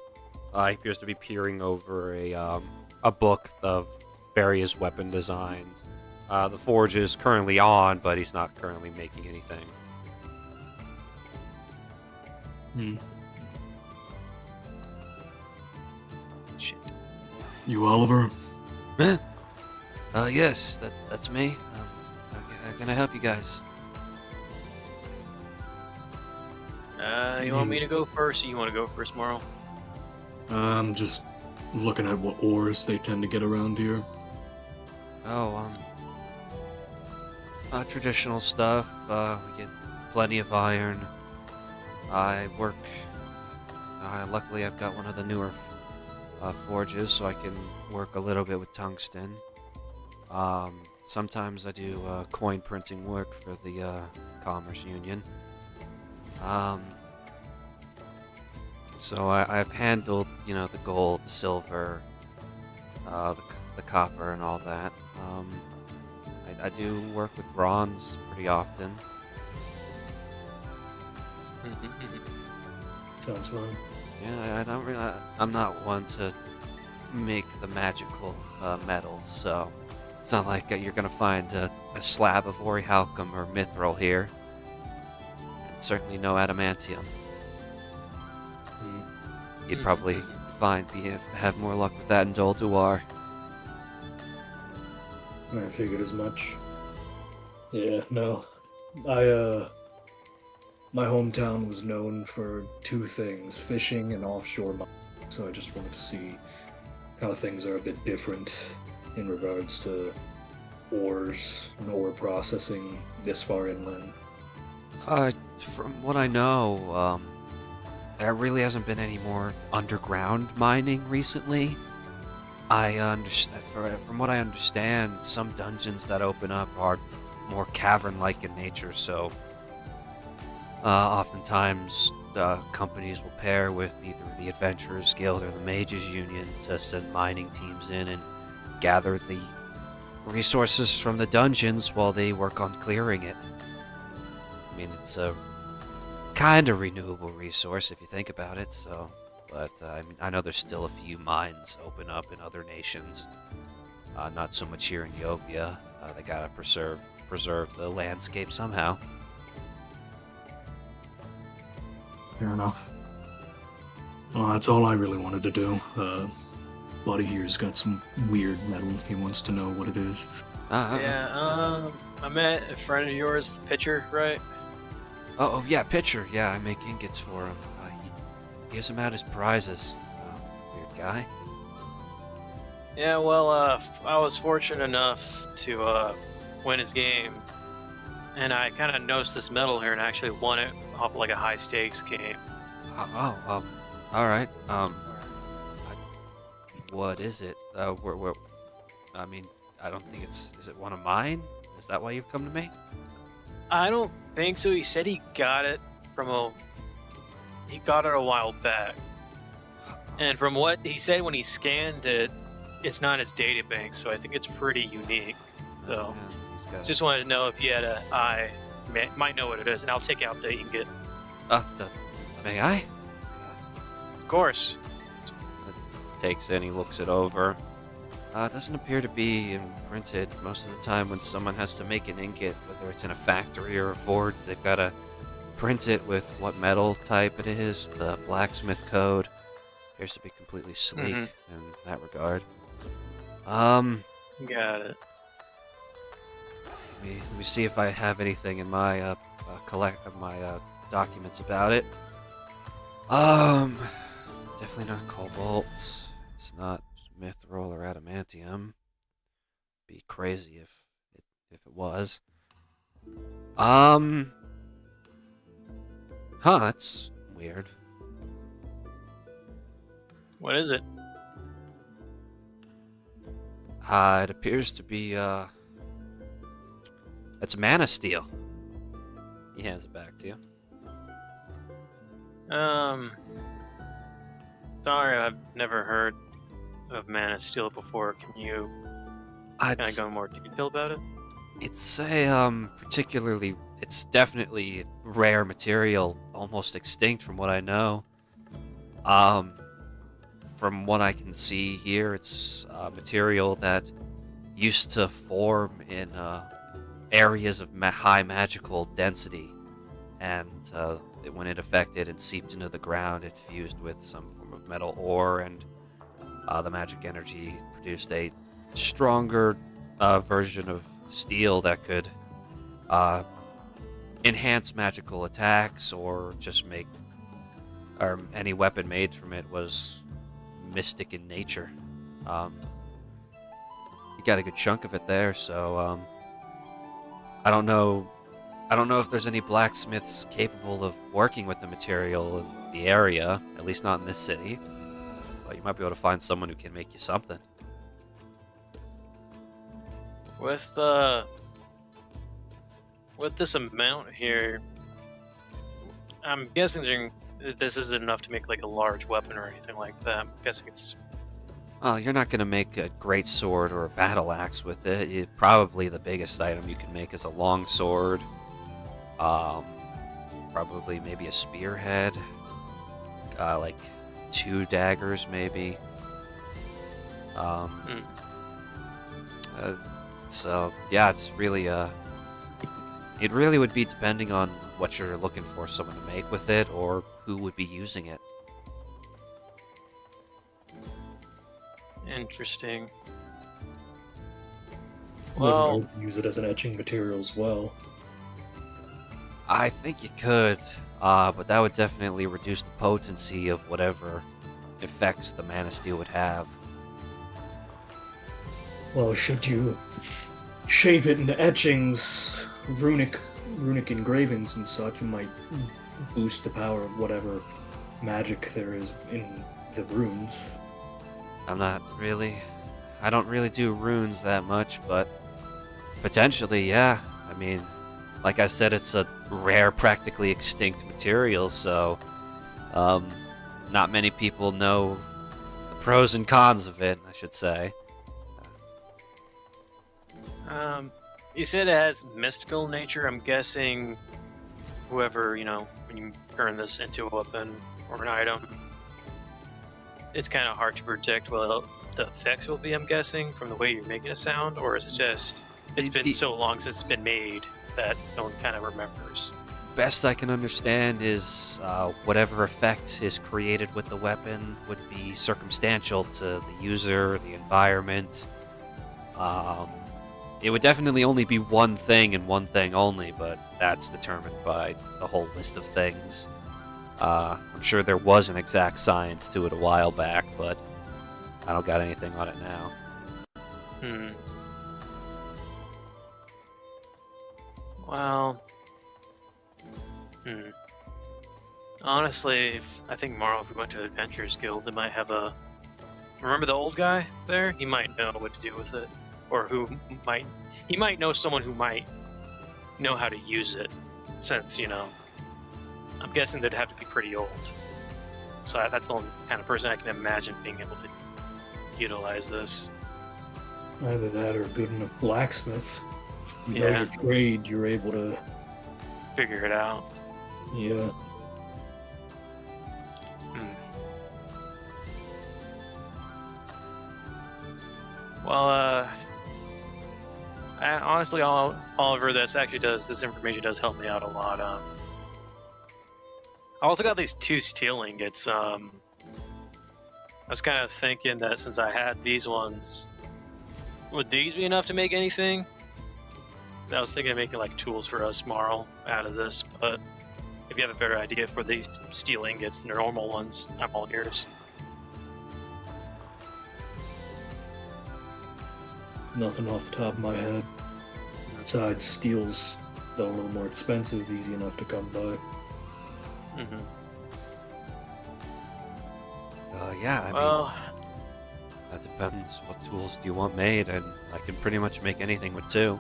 He appears to be peering over a book of various weapon designs. The forge is currently on, but he's not currently making anything. Shit. You Oliver? Yes, that's me. How can I help you guys? You want me to go first, or you want to go first, Morrow? I'm just looking at what ores they tend to get around here. Oh, traditional stuff. We get plenty of iron. I work. Luckily, I've got one of the newer forges, so I can work a little bit with tungsten. Sometimes I do coin printing work for the Commerce Union. So I've handled, the gold, the silver, the copper, and all that. I do work with bronze pretty often. Sounds fun. Yeah, I don't really. I'm not one to make the magical metals, so it's not like you're gonna find a slab of orichalcum or mithril here. And certainly no adamantium. You'd probably have more luck with that in Dolduar. I figured as much. Yeah, no. My hometown was known for two things, fishing and offshore mining, so I just wanted to see how things are a bit different in regards to ores and ore processing this far inland. From what I know, there really hasn't been any more underground mining recently. I understand. From what I understand, some dungeons that open up are more cavern-like in nature. So, oftentimes, companies will pair with either the Adventurers Guild or the Mages Union to send mining teams in and gather the resources from the dungeons while they work on clearing it. I mean, it's a kind of renewable resource if you think about it. So. But I know there's still a few mines open up in other nations. Not so much here in Yovia. They gotta preserve the landscape somehow. Fair enough. Well, that's all I really wanted to do. Buddy here's got some weird metal. He wants to know what it is. Yeah, I met a friend of yours, the pitcher, right? Oh yeah, pitcher. Yeah, I make ingots for him. He gives him out as prizes. Weird guy. Yeah, well, I was fortunate enough to win his game, and I kind of noticed this medal here and actually won it off like a high stakes game. All right. What is it? I mean, I don't think is it one of mine? Is that why you've come to me? I don't think so. He said he got it he got it a while back. And from what he said when he scanned it, it's not his data bank, so I think it's pretty unique. So, just wanted to know if you had an eye, might know what it is, and I'll take out the ingot. May I? Of course. Takes it and he looks it over. It doesn't appear to be imprinted. Most of the time when someone has to make an ingot, whether it's in a factory or a forge, they've got to print it with what metal type it is. The blacksmith code appears to be completely sleek in that regard. Got it. Let me see if I have anything in my documents about it. Definitely not cobalt. It's not mithril or adamantium. Be crazy if it was. That's weird. What is it? It appears to be That's mana steel. He hands it back to you. Sorry, I've never heard of mana steel before. Can you kind of go in more detail about it? It's a particularly, it's definitely rare material, almost extinct from what I know. From what I can see here, it's a material that used to form in areas of high magical density, and when it affected and seeped into the ground, it fused with some form of metal ore, and the magic energy produced a stronger version of steel that could enhance magical attacks, or just make, or any weapon made from it was mystic in nature. You got a good chunk of it there, so I don't know if there's any blacksmiths capable of working with the material in the area, at least not in this city. But you might be able to find someone who can make you something. With this amount here, I'm guessing this isn't enough to make like a large weapon or anything like that. I'm guessing it's. Well, you're not going to make a great sword or a battle axe with it. Probably the biggest item you can make is a long sword. Probably maybe a spearhead. Like 2 daggers, maybe. So yeah, it's really it really would be depending on what you're looking for someone to make with it, or who would be using it. Interesting. Well, Well, use it as an etching material as well. I think you could, but that would definitely reduce the potency of whatever effects the mana steel would have. Well, should you shape it into etchings, runic engravings and such, it might boost the power of whatever magic there is in the runes. I don't really do runes that much, but potentially, yeah. I mean, like I said, it's a rare, practically extinct material, so not many people know the pros and cons of it, I should say. you said it has mystical nature. I'm guessing whoever, when you turn this into a weapon or an item, it's kind of hard to predict what the effects will be, I'm guessing, from the way you're making a sound, or is it just, it's been so long since it's been made that no one kind of remembers? Best I can understand is whatever effect is created with the weapon would be circumstantial to the user, the environment. It would definitely only be one thing and one thing only, but that's determined by the whole list of things. I'm sure there was an exact science to it a while back, but I don't got anything on it now. Well, honestly, I think tomorrow if we went to the Adventurers Guild, they might have a... Remember the old guy there? He might know what to do with it. Or he might know someone who might know how to use it, since, I'm guessing they'd have to be pretty old. So that's the only kind of person I can imagine being able to utilize this. Either that or a good enough blacksmith. You know Yeah. your trade, you're able to... Figure it out. Yeah. Well, honestly, Oliver, this information does help me out a lot. I also got these 2 steel ingots. I was kind of thinking that since I had these ones, would these be enough to make anything? 'Cause I was thinking of making like tools for us tomorrow out of this, but if you have a better idea for these steel ingots than the normal ones, I'm all ears. Nothing off the top of my head. Besides, steel's though a little more expensive, easy enough to come by. Yeah, I mean, Well, that depends. What tools do you want made? And I can pretty much make anything with 2.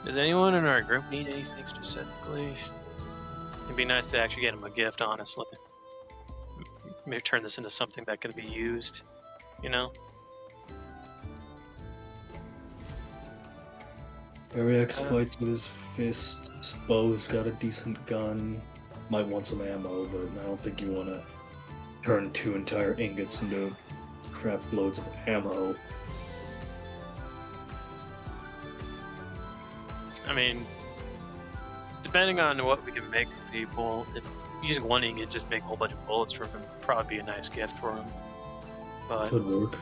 Does anyone in our group need anything specifically? It'd be nice to actually get him a gift, honestly. Maybe turn this into something that can be used, you know? Ariax fights with his fists. Bo's got a decent gun. Might want some ammo, but I don't think you want to turn 2 entire ingots into crap loads of ammo. I mean, depending on what we can make for people, if using one ingot just make a whole bunch of bullets for him would probably be a nice gift for him. But Could work.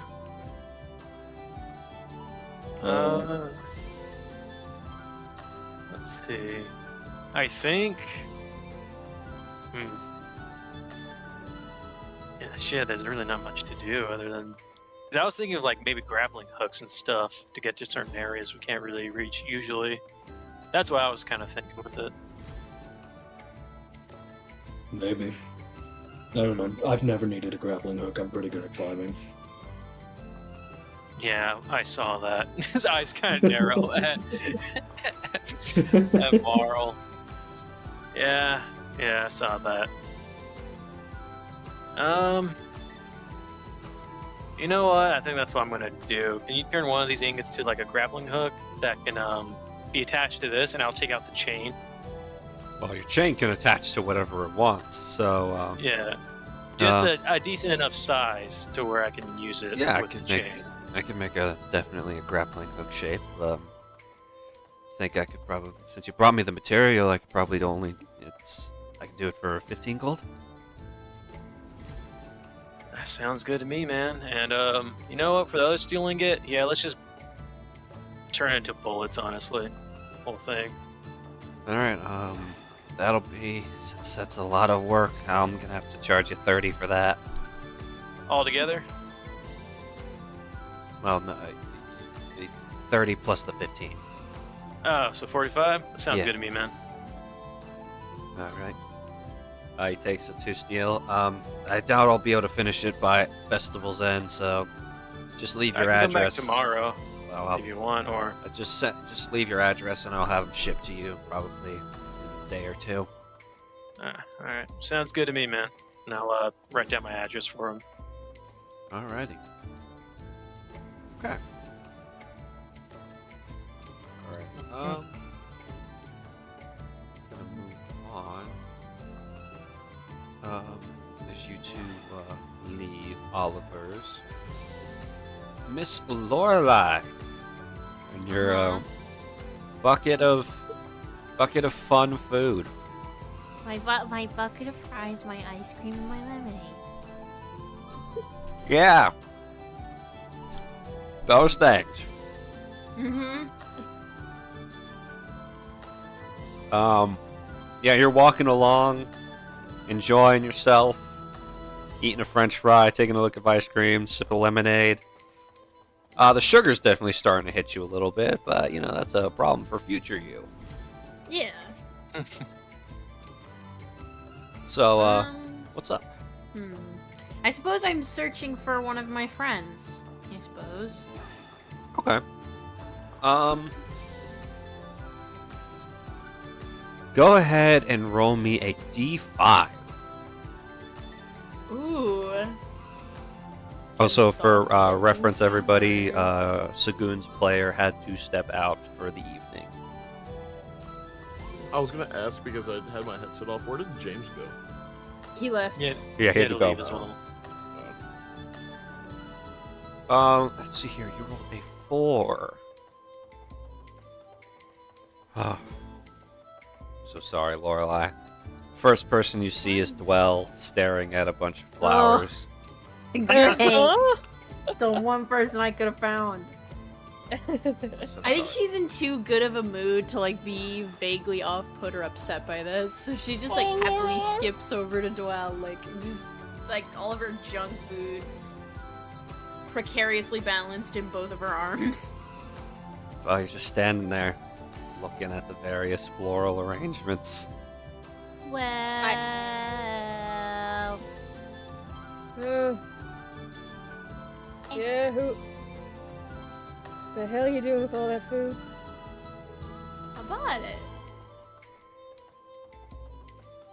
let's see. I think. Yeah, shit. There's really not much to do other than. 'Cause I was thinking of like maybe grappling hooks and stuff to get to certain areas we can't really reach usually. That's what I was kind of thinking with it. Maybe. I don't know. I've never needed a grappling hook. I'm pretty good at climbing. Yeah, I saw that. His eyes kind of narrow at Marl. Yeah, I saw that. You know what? I think that's what I'm gonna do. Can you turn one of these ingots to like a grappling hook that can be attached to this, and I'll take out the chain. Well, your chain can attach to whatever it wants, so Yeah, just a decent enough size to where I can use it yeah, with the chain. I can make definitely a grappling hook shape. I think I could probably, since you brought me the material, I could probably I can do it for 15 gold. That sounds good to me, man. And you know what? For the other steel ingot, yeah, let's just turn it into bullets. Honestly, whole thing. All right, that'll be, since that's a lot of work, I'm gonna have to charge you 30 for that. All together? Well, no, 30 plus the 15. Oh, so 45? That sounds Yeah. good to me, man. All right. He takes a 2 steel. I doubt I'll be able to finish it by festival's end, so just leave your I can address. come back tomorrow Well, if you want, or just leave your address and I'll have them shipped to you probably in a day or 2. all right. Sounds good to me, man. And I'll write down my address for him. Alrighty. Okay. Alright. Gonna move on. As you two leave Oliver's, Miss Lorelai, and your bucket of fun food. My bucket of fries, my ice cream, and my lemonade. Yeah. Those things. Mm-hmm. Yeah, you're walking along, enjoying yourself, eating a French fry, taking a look at ice cream, sip of lemonade. The sugar's definitely starting to hit you a little bit, but that's a problem for future you. Yeah. So, what's up? I suppose I'm searching for one of my friends. I suppose. Okay. Go ahead and roll me a d5. Ooh. Also, for reference, everybody, Sagoon's player had to step out for the evening. I was gonna ask because I had my headset off. Where did James go? He left. Yeah, Yeah, he had to go. leave as well. Let's see here. You rolled a 4. Oh. So sorry, Lorelai. First person you see is Dwell staring at a bunch of flowers. Great. The one person I could have found. I think she's in too good of a mood to be vaguely off-put or upset by this, so she just happily skips over to Dwell, just all of her junk food precariously balanced in both of her arms. Oh, you're just standing there, looking at the various floral arrangements. Well, Yeah, who? The hell are you doing with all that food? I bought it.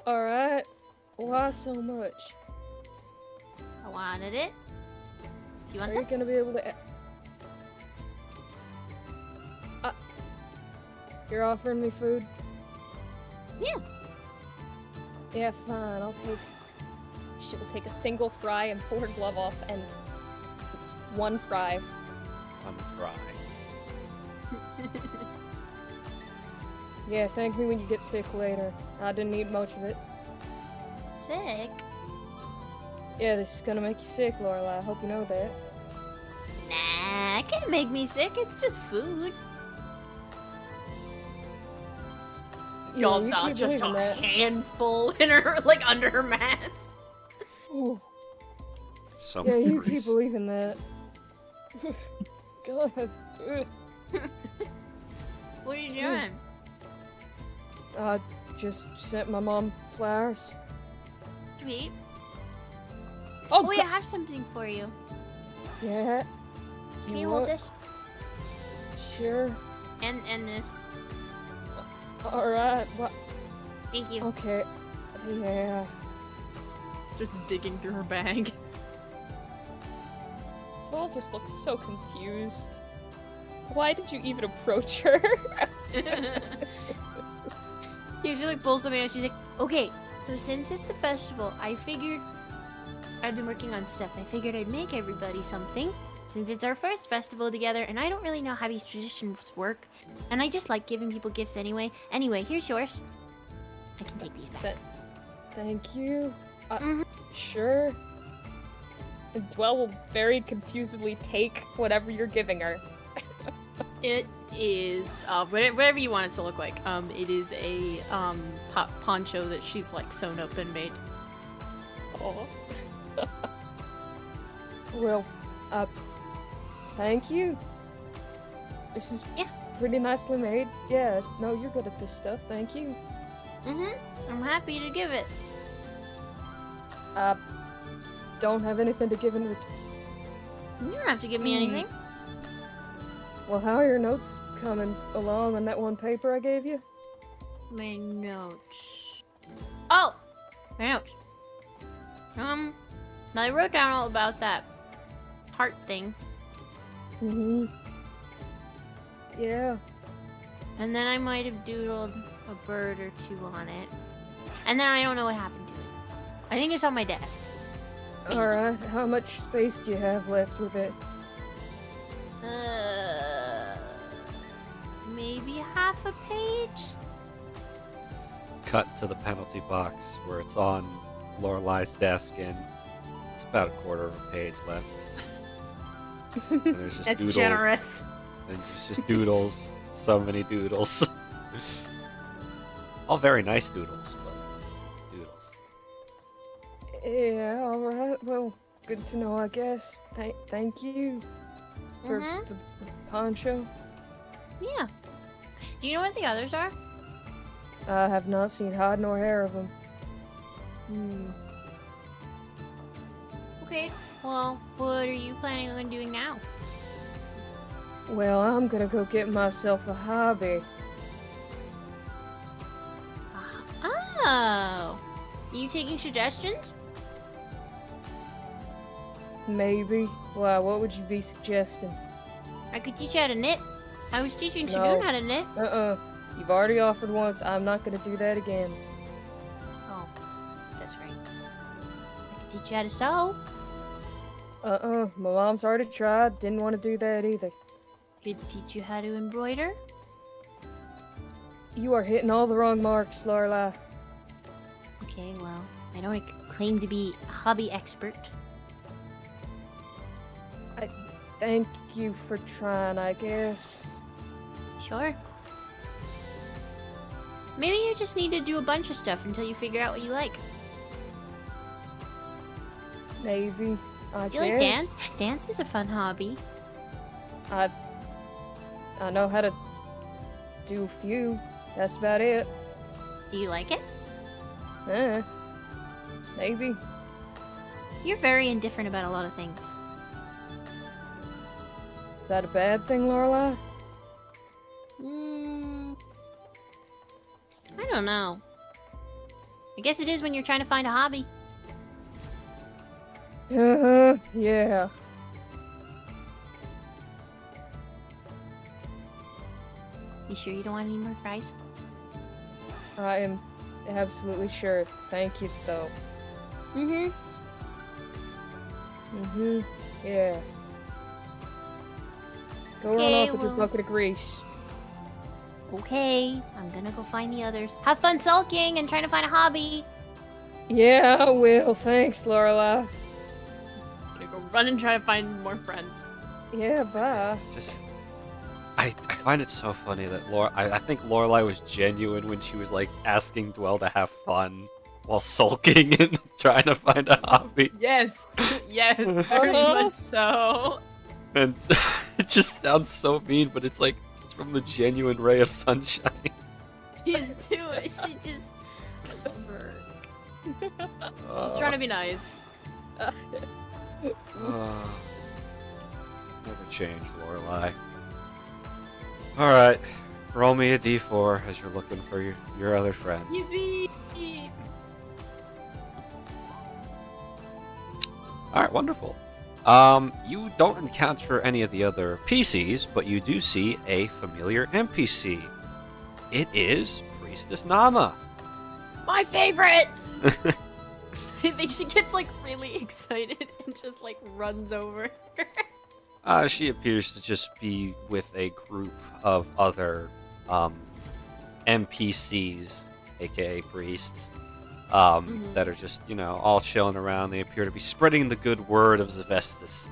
Alright. Why so much? I wanted it. You want Are some? you gonna be able to... You're offering me food? Yeah. Yeah, fine. I'll take... She will take a single fry and pull her glove off and... one fry. One fry. Yeah, thank me when you get sick later. I didn't eat much of it. Sick? Yeah, this is gonna make you sick, Lorelai. I hope you know that. Nah, it can't make me sick. It's just food. Yeah, Gobs you out keep just a believing that. handful in her, like, under her mask. Ooh. So Yeah, many you degrees. keep believing that. God. Ugh. What are you doing? I just sent my mom flowers. Sweet. Oh, Oh, wait, I have something for you. yeah. Can you hold what? this? Sure. And this. Alright, what? Thank you. Okay. Yeah. Starts digging through her bag. Toll just looks so confused. Why did you even approach her? She like pulls something out. She's like, okay, so since it's the festival, I figured I've been working on stuff. I figured I'd make everybody something since it's our first festival together, and I don't really know how these traditions work, and I just like giving people gifts anyway. Anyway, here's yours. I can take these back. Thank you. Mhm. Sure. And Dwell will very confusedly take whatever you're giving her. It is whatever you want it to look like. It is a poncho that she's like sewn up and made. Oh. Well, thank you. This is Yeah. pretty nicely made. Yeah, no, you're good at this stuff. Thank you. I'm happy to give it. Don't have anything to give in return. You don't have to give me anything. Well, how are your notes coming along on that one paper I gave you? My notes. Oh, my notes. Now I wrote down all about that heart thing, Mm-hmm. Yeah. and then I might have doodled a bird or two on it, and then I don't know what happened to it. I think it's on my desk. Alright, how much space do you have left with it? Maybe half a page. Cut to the penalty box where it's on Lorelai's desk, and it's about a quarter of a page left. And there's just That's doodles. generous. And there's just doodles. So many doodles. All very nice doodles, but doodles. Yeah, alright. Well, good to know, I guess. Thank you for Mhm. the poncho. Yeah. Do you know what the others are? I have not seen hide nor hair of them. Okay. Well, what are you planning on doing now? Well, I'm gonna go get myself a hobby. Oh. You taking suggestions? Maybe. Why, what would you be suggesting? I could teach you how to knit. I was teaching No. Shagun how to knit. You've already offered once. I'm not gonna do that again. Oh, that's right. I could teach you how to sew. My mom's already tried. Didn't want to do that either. Could teach you how to embroider. You are hitting all the wrong marks, Lorelai. Okay, well, I don't claim to be a hobby expert. Thank you for trying, I guess. Sure. Maybe you just need to do a bunch of stuff until you figure out what you like. Maybe. I Do you guess. like dance? Dance is a fun hobby. I know how to do a few. That's about it. Do you like it? Maybe. You're very indifferent about a lot of things. Is that a bad thing, Lorelai? I don't know. I guess it is when you're trying to find a hobby. Yeah. You sure you don't want any more fries? I am absolutely sure. Thank you, though. Mm-hmm. Yeah. Go run Okay, off with your well- bucket of grease. Okay, I'm gonna go find the others. Have fun sulking and trying to find a hobby. Yeah, I will. Thanks, Lorelai. I'm gonna go run and try to find more friends. Yeah, bye. Just, I find it so funny that I think Lorelai was genuine when she was like asking Dwell to have fun while sulking and trying to find a hobby. Yes, yes, very much so. And it just sounds so mean, but it's like it's from the genuine ray of sunshine. She's doing. She just. She's trying to be nice. Oops. Never change, Lorelai. All right, roll me a d4 as you're looking for your other friends. Yippee! All right, wonderful. You don't encounter any of the other PCs, but you do see a familiar NPC. It is Priestess Nama. My favorite. I think she gets like really excited and just like runs over. She appears to just be with a group of other NPCs, aka priests, that are just, all chilling around. They appear to be spreading the good word of Zevestus.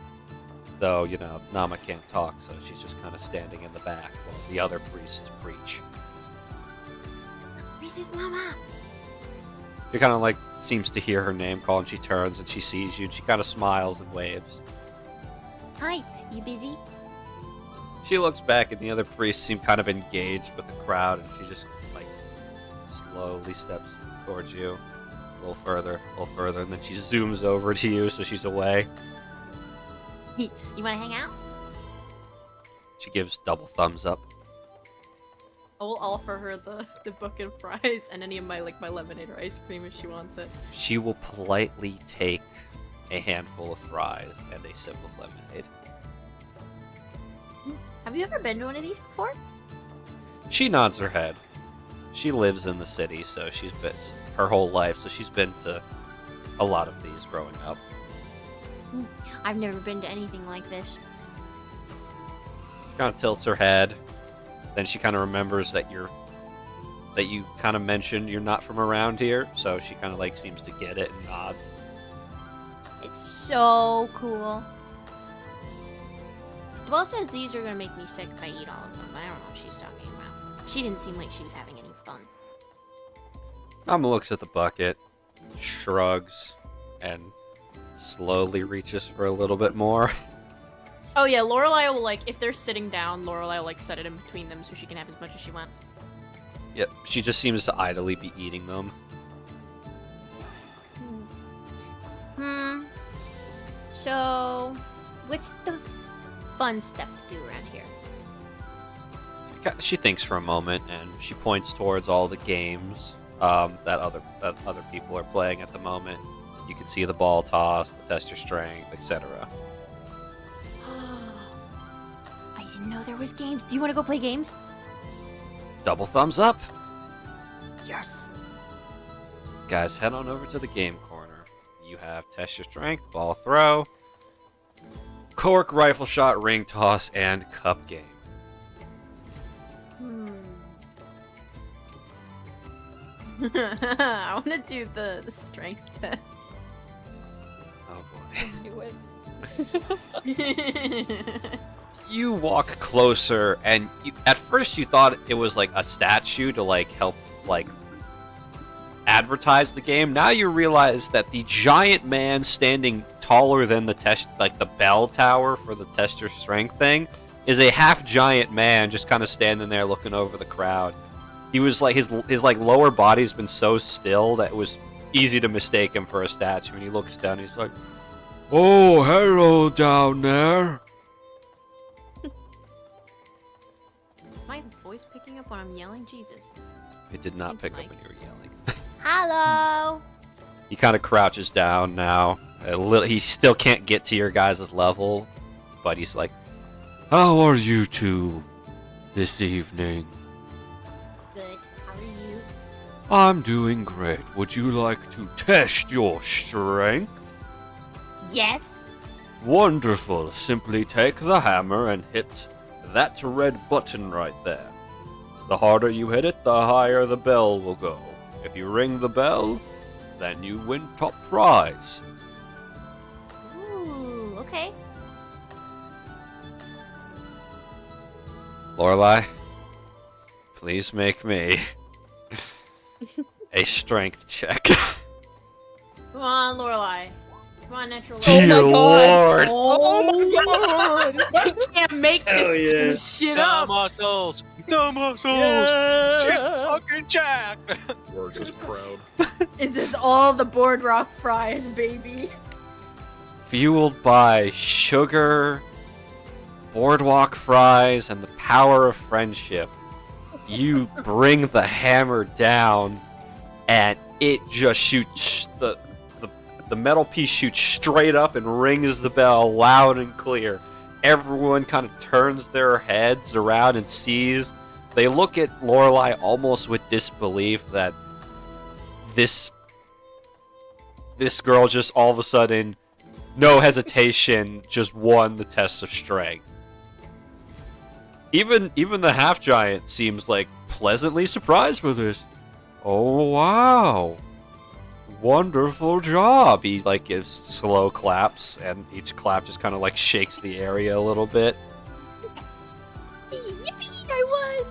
Though, Nama can't talk, so she's just kind of standing in the back while the other priests preach. Priestess Mama. She kind of like seems to hear her name called, and she turns and she sees you, and she kind of smiles and waves. Hi, you busy? She looks back, and the other priests seem kind of engaged with the crowd, and she just like slowly steps towards you a little further, and then she zooms over to you, so she's away. You wanna hang out? She gives double thumbs up. I'll offer her the bucket of fries and any of my lemonade or ice cream if she wants it. She will politely take a handful of fries and a sip of lemonade. Have you ever been to one of these before? She nods her head. She lives in the city, so she's been her whole life, so she's been to a lot of these growing up. I've never been to anything like this. She kind of tilts her head. Then she kind of remembers that you kind of mentioned you're not from around here, so she kind of like seems to get it and nods. It's so cool. Dwell says these are gonna make me sick if I eat all of them, but I don't know what she's talking about. She didn't seem like she was having any fun. Mama looks at the bucket, shrugs, and slowly reaches for a little bit more. Oh yeah, Lorelai will if they're sitting down, Lorelai will set it in between them so she can have as much as she wants. Yep, she just seems to idly be eating them. So, what's the fun stuff to do around here? She thinks for a moment, and she points towards all the games that other people are playing at the moment. You can see the ball toss, the test your strength, etc. I didn't know there was games. Do you want to go play games? Double thumbs up. Yes. Guys, head on over to the game corner. You have test your strength, ball throw, cork, rifle shot, ring toss, and cup game. I want to do the strength test. Oh boy. Do it. You walk closer, and at first you thought it was like a statue to help advertise the game. Now you realize that the giant man standing taller than the bell tower for the test your strength thing is a half giant man just kind of standing there looking over the crowd. He was his lower body's been so still that it was easy to mistake him for a statue. And he looks down, and he's like, "Oh, hello down there." picking up when I'm yelling? Jesus. It did not Thanks, pick up Mike. when you were yelling. Hello. He kind of crouches down now. A little. He still can't get to your guys' level, but he's like, "How are you two this evening?" Good. How are you? I'm doing great. Would you like to test your strength? Yes. Wonderful. Simply take the hammer and hit that red button right there. The harder you hit it, the higher the bell will go. If you ring the bell, then you win top prize. Ooh. Okay. Lorelai, please make me a strength check. Come on, Lorelai. Come on, natural. Dear Lord! Oh my god! I can't make Hell this yeah. shit The up. muscles! The muscles! She's fucking jacked! We're just proud. Is this all the boardwalk fries, baby? Fueled by sugar, boardwalk fries, and the power of friendship, you bring the hammer down, and it just shoots the metal piece shoots straight up and rings the bell loud and clear. Everyone kind of turns their heads around and sees. They look at Lorelai almost with disbelief that this girl just all of a sudden, no hesitation, just won the test of strength. Even the half giant seems like pleasantly surprised with this. Oh wow. Wonderful job. He like gives slow claps, and each clap just kind of like shakes the area a little bit. Yippee! I won.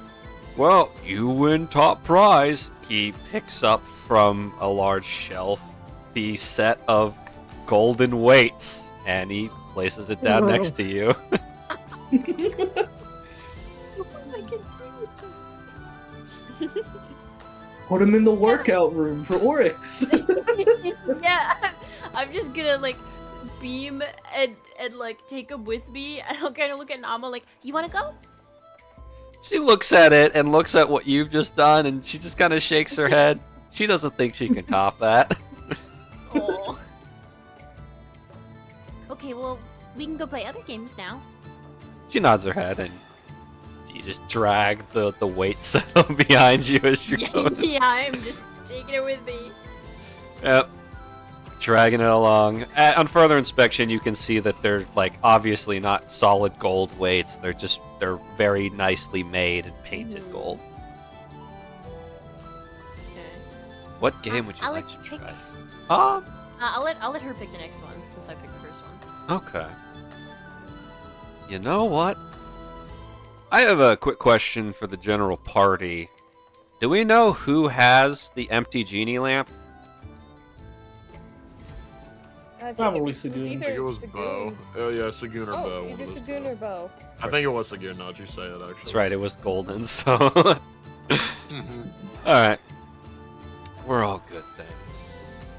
Well, you win top prize. He picks up from a large shelf the set of golden weights, and he places it down next to you. What I can do with this? Put him in the workout room for Oryx. Yeah, I'm just gonna like beam and like take him with me, and I'll kind of look at Nama like, "You want to go?" She looks at it and looks at what you've just done, and she just kind of shakes her head. She doesn't think she can top that. Oh. Okay, well, we can go play other games now. She nods her head, and you just drag the weight settle behind you as you're going. Yeah, I'm just taking it with me. Yep. Dragging it along. On further inspection, you can see that they're like obviously not solid gold weights. They're very nicely made and painted gold. Okay. What game would you I'll like let to you pick. try? I'll let her pick the next one since I picked the first one. Okay. You know what? I have a quick question for the general party. Do we know who has the empty genie lamp? I think Probably it was Sagoon. I think it was Bo. Oh yeah, Sagoon or Bo. Oh, one either of those Sagoon two. or Bo. I think it was Sagoon. Now that you say it, actually. That's right, it was golden, so... Alright. We're all good then.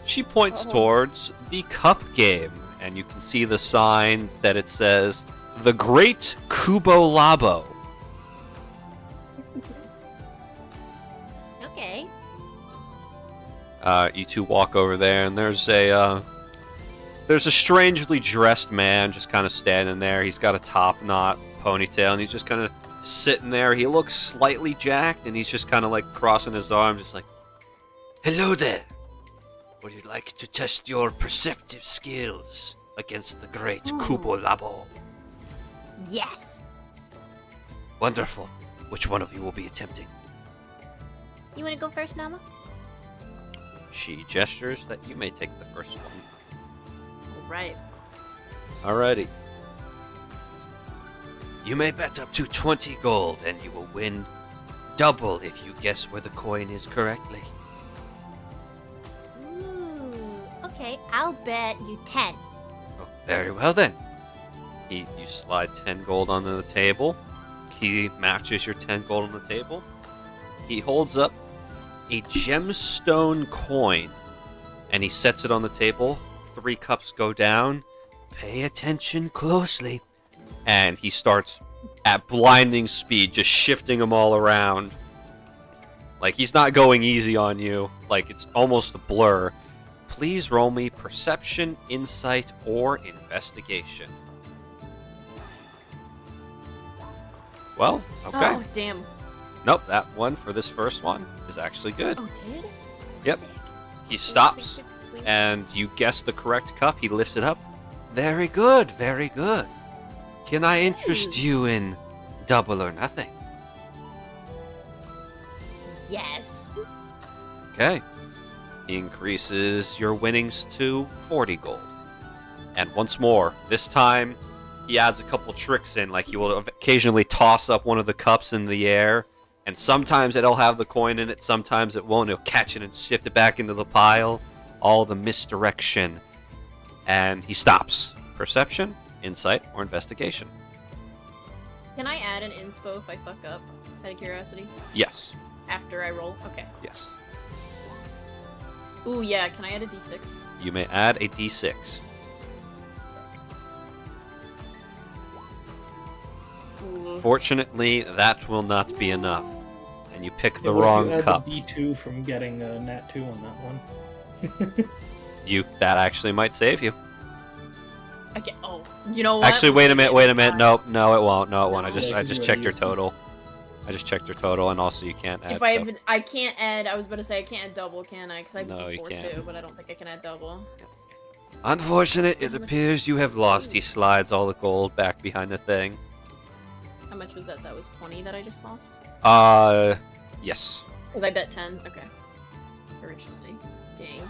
She points towards the cup game, and you can see the sign that it says, The Great Kubo Labo. Okay. You two walk over there, and there's a strangely dressed man just kind of standing there. He's got a top knot ponytail, and he's just kind of sitting there. He looks slightly jacked, and he's just kind of like crossing his arms, just like, Hello there. Would you like to test your perceptive skills against the great Kubo Labo? Yes. Wonderful. Which one of you will be attempting? You want to go first, Nama? she gestures that you may take the first one. All right. Alrighty. You may bet up to 20 gold, and you will win double if you guess where the coin is correctly. Ooh. Okay, I'll bet you 10. Oh, very well then. You slide 10 gold onto the table. He matches your 10 gold on the table. He holds up a gemstone coin, and he sets it on the table. 3 cups go down. Pay attention closely. And he starts at blinding speed, just shifting them all around. Like, he's not going easy on you. Like, it's almost a blur. Please roll me Perception, Insight, or Investigation. Well, okay. Oh, damn. Nope, that one for this first one is actually good. Oh, did? Yep. Sick. He stops, and you guess the correct cup. He lifts it up. Very good, very good. Can I interest you in double or nothing? Yes. Okay. He increases your winnings to 40 gold. And once more, this time he adds a couple tricks in, like he will occasionally toss up one of the cups in the air, and sometimes it'll have the coin in it, sometimes it won't. He'll catch it and shift it back into the pile. All the misdirection. And he stops. Perception, Insight, or Investigation. Can I add an inspo if I fuck up? Out of curiosity. Yes. After I roll? Okay. Yes. Ooh, yeah. Can I add a d6? You may add a d6. Ooh. Fortunately, that will not be enough. And you pick the Yeah, what if wrong you add cup. The D2 from getting a nat 2 on that one. That actually might save you. Okay. Oh, you know what? Actually, wait a minute. Nope, no, it won't. No, it won't. I Yeah, just 'cause you checked your already used total. I just checked your total, and also you can't add. If I even, I can't add. I was about to say I can't add double, can I? Because I have No, you D4 can't. too, but I don't think I can add double. Unfortunate, it appears you have lost. He slides all the gold back behind the thing. How much was that? That was 20 that I just lost. Yes. Because I bet 10. Okay. Originally. Dang.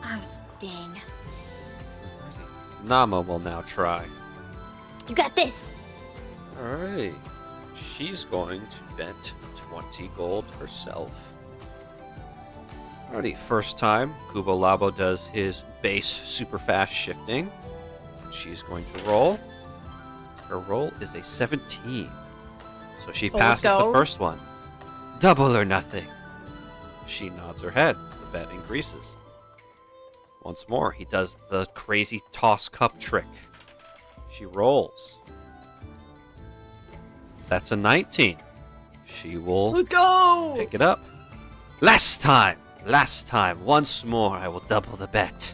Ah, dang. Nama will now try. You got this. All right. She's going to bet 20 gold herself. Alrighty, first time, Kubo Labo does his base super fast shifting. She's going to roll. Her roll is a 17. So she Oh, let's passes the go. first one. Double or nothing. She nods her head. The bet increases. Once more, he does the crazy toss cup trick. She rolls. That's a 19. She will Let's go. pick it up. Last time, once more, I will double the bet.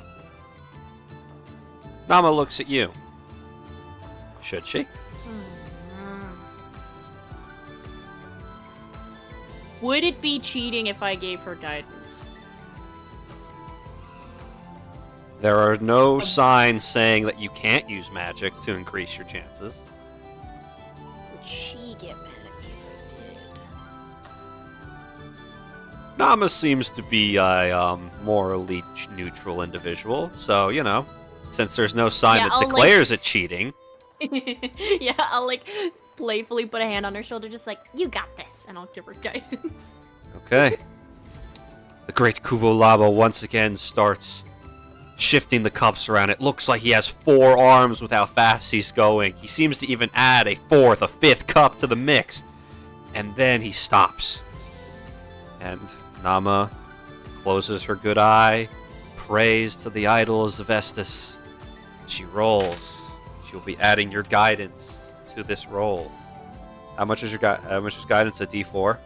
Nama looks at you. Should she? Would it be cheating if I gave her guidance? There are no signs saying that you can't use magic to increase your chances. Would she get mad at me if I did? Nama seems to be a morally neutral individual, so, you know, since there's no sign Yeah, that I'll, declares it cheating, Yeah, I'll like playfully put a hand on her shoulder, just like, you got this, and I'll give her guidance. okay. The great Kubo Labo once again starts shifting the cups around. It looks like he has 4 arms with how fast he's going. He seems to even add a 4th, a 5th cup to the mix. And then he stops. And Nama closes her good eye, prays to the idols of Estus. She rolls. She'll be adding your guidance to this roll. How much is guidance? A D4?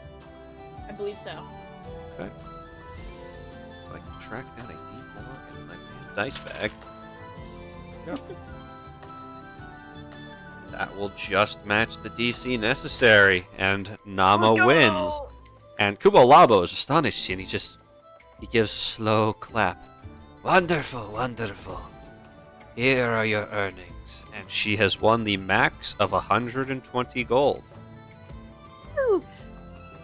I believe so. Okay. If I can track down a D4 in my damn dice bag. Yep. That will just match the DC necessary, and Nama Let's go! wins. And Kubo Labo is astonished, and he gives a slow clap. Wonderful, wonderful. Here are your earnings. And she has won the max of 120 gold. Woo.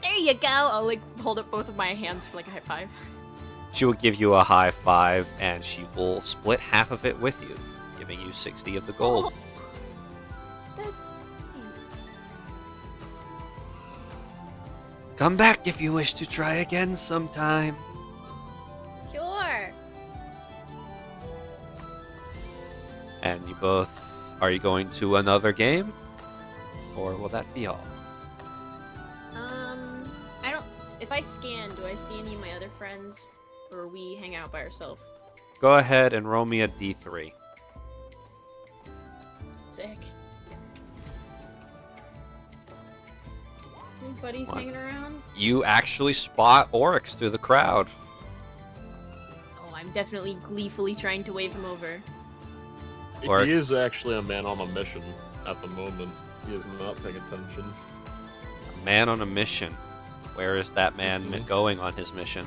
There you go. I'll like hold up both of my hands for like a high five. She will give you a high five, and she will split half of it with you, giving you 60 of the gold. That's Come back if you wish to try again sometime. sure. And you both, are you going to another game? Or will that be all? I don't. If I scan, do I see any of my other friends, or we hang out by ourselves? Go ahead and roll me a D3. Sick. Buddy's What? hanging around. You actually spot Oryx through the crowd. Oh, I'm definitely gleefully trying to wave him over. Oryx. He is actually a man on a mission at the moment. He is not paying attention. A man on a mission. Where is that man Mhm. going on his mission?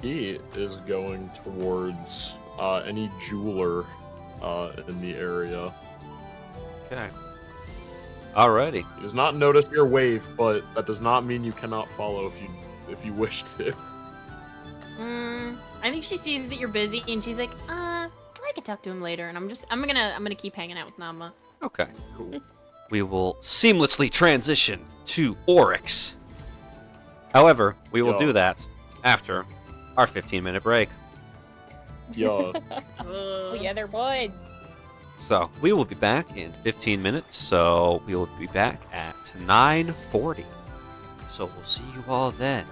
He is going towards any jeweler in the area. Okay. Alrighty. He does not notice your wave, but that does not mean you cannot follow if you wish to. I think she sees that you're busy, and she's like, I can talk to him later. And I'm gonna keep hanging out with Nama. Okay. Cool. We will seamlessly transition to Oryx. However, we will Yo. do that after our 15-minute break. Yeah. Oh, yeah, they're bud. So we will be back in 15 minutes. So we will be back at 9:40. So we'll see you all then.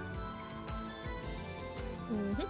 Mm-hmm.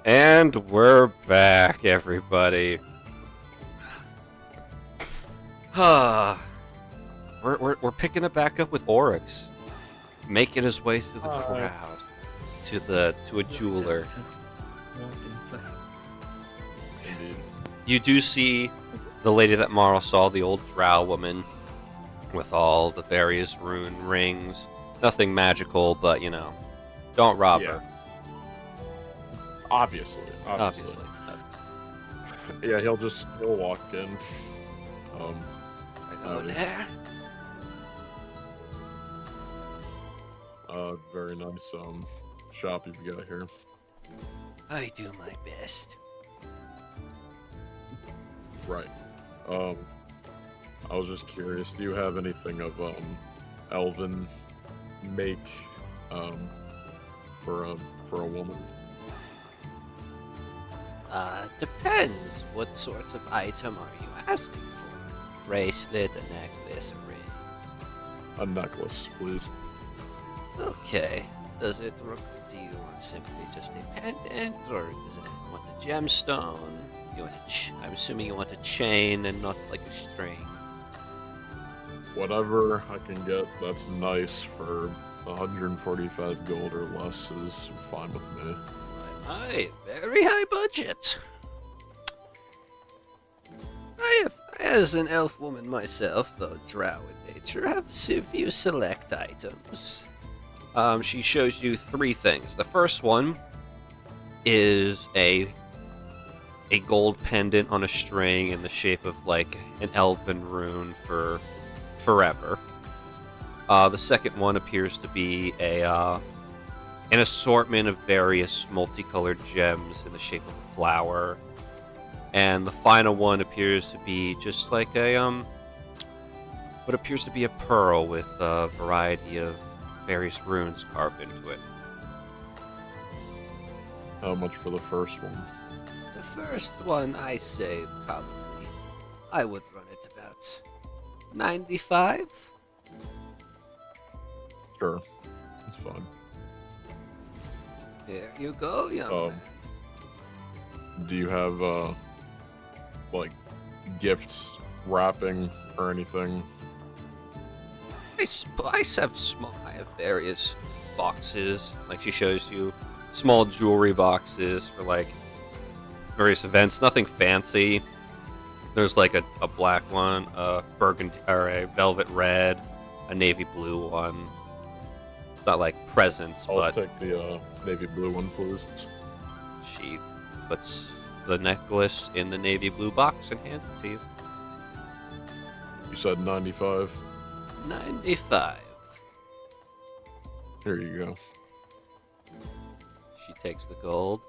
And we're back, everybody. we're picking it back up with Oryx, making his way through the crowd to a jeweler. Indeed. You do see the lady that Marl saw, the old drow woman, with all the various rune rings. Nothing magical, but don't rob her. Obviously. Obviously. Yeah, he'll walk in. Hello there. Very nice shop you've got here. I do my best. Right. I was just curious, do you have anything of elven make for a woman? Depends. What sorts of item are you asking for? Bracelet, a necklace, a ring. A necklace, please. Okay. Does it do you want simply just a pendant, or does it want a gemstone? You want I'm assuming you want a chain and not like a string. Whatever I can get that's nice for 145 gold or less is fine with me. Aye, very high budget. As an elf woman myself, though drow in nature, have a few select items. She shows you 3 things. The first one is a gold pendant on a string in the shape of like an elven rune for forever. The second one appears to be an assortment of various multicolored gems in the shape of a flower. And the final one appears to be just like what appears to be a pearl with a variety of various runes carved into it. How much for the first one? The first one, I say, probably, I would run it about 95. Sure, that's fine. There you go, young man. Do you have like gifts wrapping or anything? I have various boxes. Like she shows you small jewelry boxes for like various events. Nothing fancy. There's like a black one, a burgundy or a velvet red, a navy blue one. It's not like presents, I'll but take the navy blue one, please. She puts the necklace in the navy blue box and hands it to you. You said 95. 95. Here you go. She takes the gold.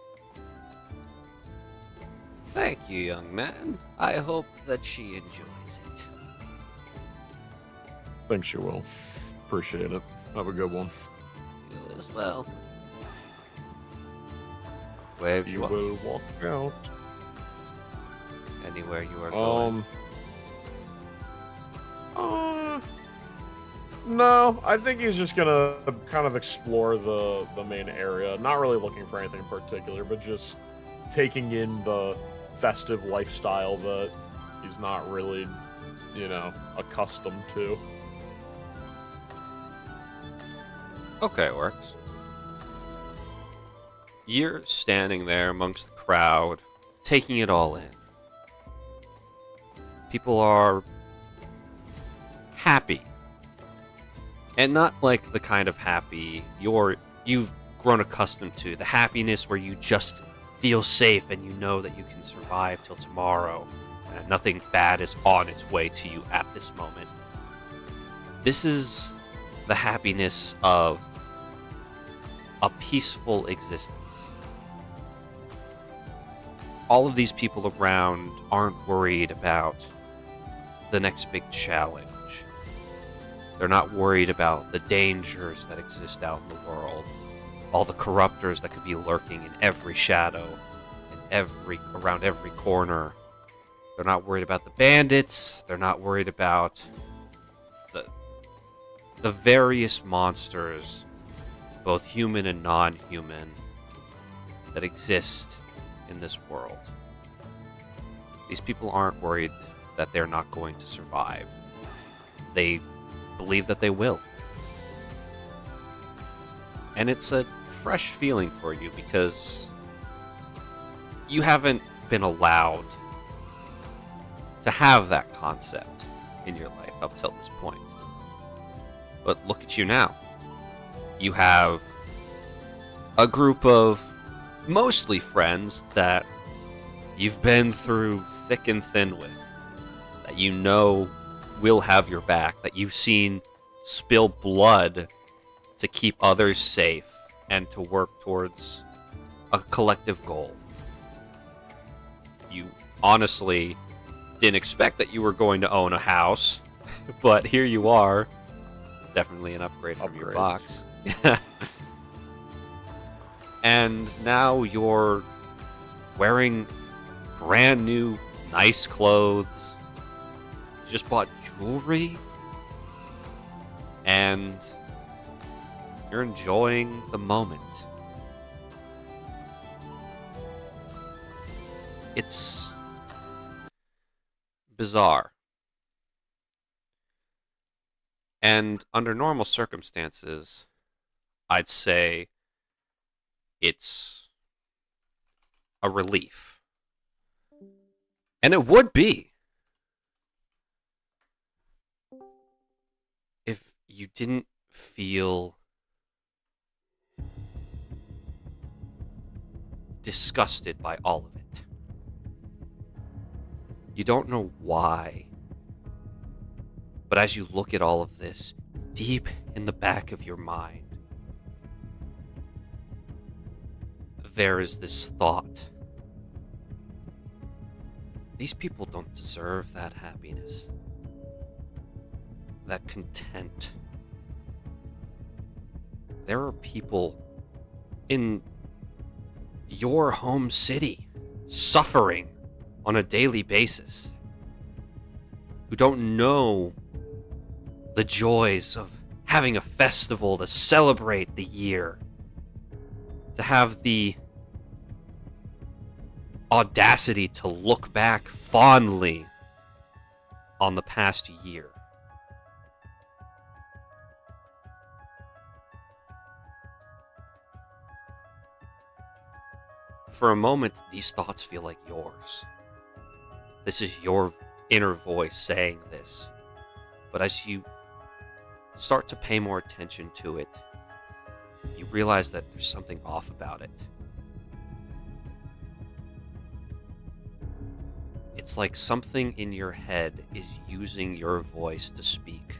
Thank you, young man. I hope that she enjoys it. Think she will. Appreciate it. Have a good one. You as well. Where You will walk out. Anywhere you are going. No, I think he's just gonna kind of explore the main area. Not really looking for anything in particular, but just taking in the festive lifestyle that he's not really, accustomed to. Okay, works. You're standing there amongst the crowd, taking it all in. People are happy. And not like the kind of happy you've grown accustomed to. The happiness where you just feel safe and you know that you can survive till tomorrow. And nothing bad is on its way to you at this moment. This is the happiness of a peaceful existence. All of these people around aren't worried about the next big challenge. They're not worried about the dangers that exist out in the world, all the corruptors that could be lurking in every shadow, and around every corner. They're not worried about the bandits. They're not worried about the various monsters, both human and non-human, that exist in this world. These people aren't worried that they're not going to survive. They believe that they will. And it's a fresh feeling for you because you haven't been allowed to have that concept in your life up till this point. But look at you now. You have a group of mostly friends that you've been through thick and thin with, that you know will have your back, that you've seen spill blood to keep others safe and to work towards a collective goal. You honestly didn't expect that you were going to own a house, but here you are. Definitely an upgrade from your box. And now you're wearing brand new, nice clothes. You just bought jewelry. And you're enjoying the moment. It's bizarre. And under normal circumstances, I'd say it's a relief. And it would be if you didn't feel disgusted by all of it. You don't know why. But as you look at all of this, deep in the back of your mind, there is this thought. These people don't deserve that happiness, that content. There are people in your home city suffering on a daily basis who don't know the joys of having a festival to celebrate the year, to have the audacity to look back fondly on the past year. For a moment, these thoughts feel like yours. This is your inner voice saying this. But as you start to pay more attention to it, you realize that there's something off about it. It's like something in your head is using your voice to speak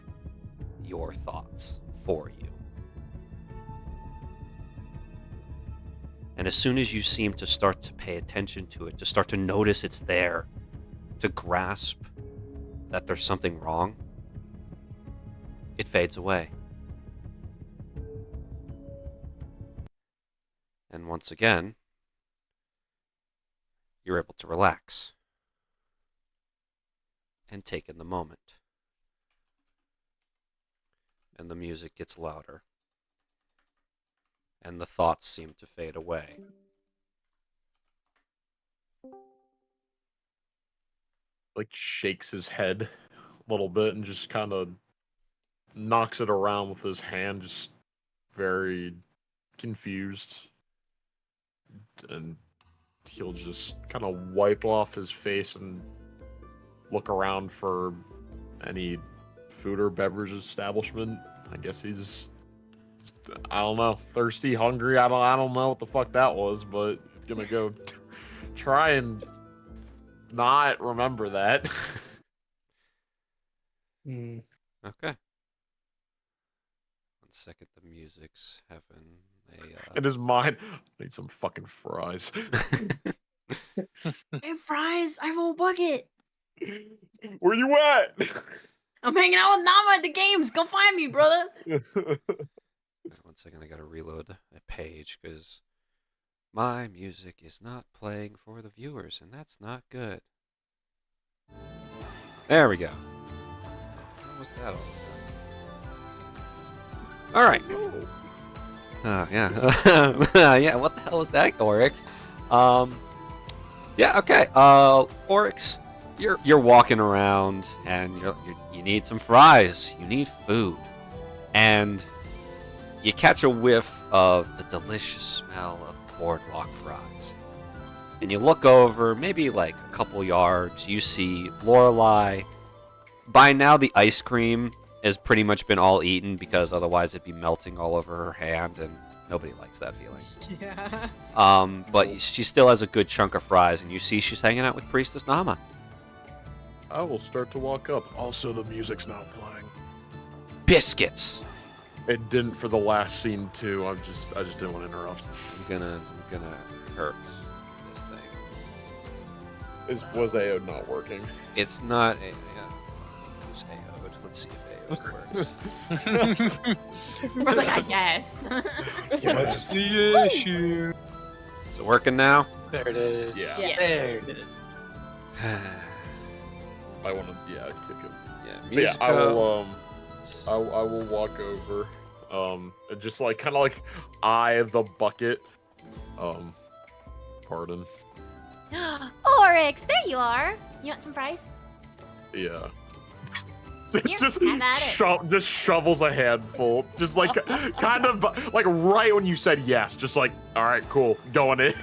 your thoughts for you. And as soon as you seem to start to pay attention to it, to start to notice it's there, to grasp that there's something wrong, it fades away. And once again, you're able to relax and take in the moment. And the music gets louder. And the thoughts seem to fade away. Like shakes his head a little bit and just kind of knocks it around with his hand, just very confused. And he'll just kind of wipe off his face and look around for any food or beverage establishment. I guess he's, I don't know, thirsty, hungry. I don't know what the fuck that was, but he's gonna go try and not remember that. Mm. Okay. 1 second, the music's having a... In his mind, I need some fucking fries. Hey, fries! I have a whole bucket! Where you at? I'm hanging out with Nama at the games! Go find me, brother! 1 second, I gotta reload a page, because my music is not playing for the viewers, and that's not good. There we go. What was that all about? Alright. Yeah. Yeah, what the hell was that, Oryx? Yeah, okay. Oryx, you're walking around and you need some fries. You need food. And you catch a whiff of the delicious smell of boardwalk fries. And you look over, maybe like a couple yards, you see Lorelei. By now the ice cream has pretty much been all eaten because otherwise it'd be melting all over her hand, and nobody likes that feeling. Yeah. But she still has a good chunk of fries, and you see she's hanging out with Priestess Nama. I will start to walk up. Also, the music's not playing. Biscuits. It didn't for the last scene too. I just didn't want to interrupt. I'm gonna hurt this thing. Was AO not working? It's not. Who's AO'd? Let's see if AO'd works. We're like, I guess. What's the issue? Is it working now? There it is. Yeah. Yes. There it is. I want to kick it. Yeah. But yeah, I Musico. will. I will walk over. And just like kind of like eye the bucket. Pardon. Oryx, there you are. You want some fries? Yeah. Here, just have at it. just shovels a handful. Just like kind of like right when you said yes. Just like, all right, cool, going in.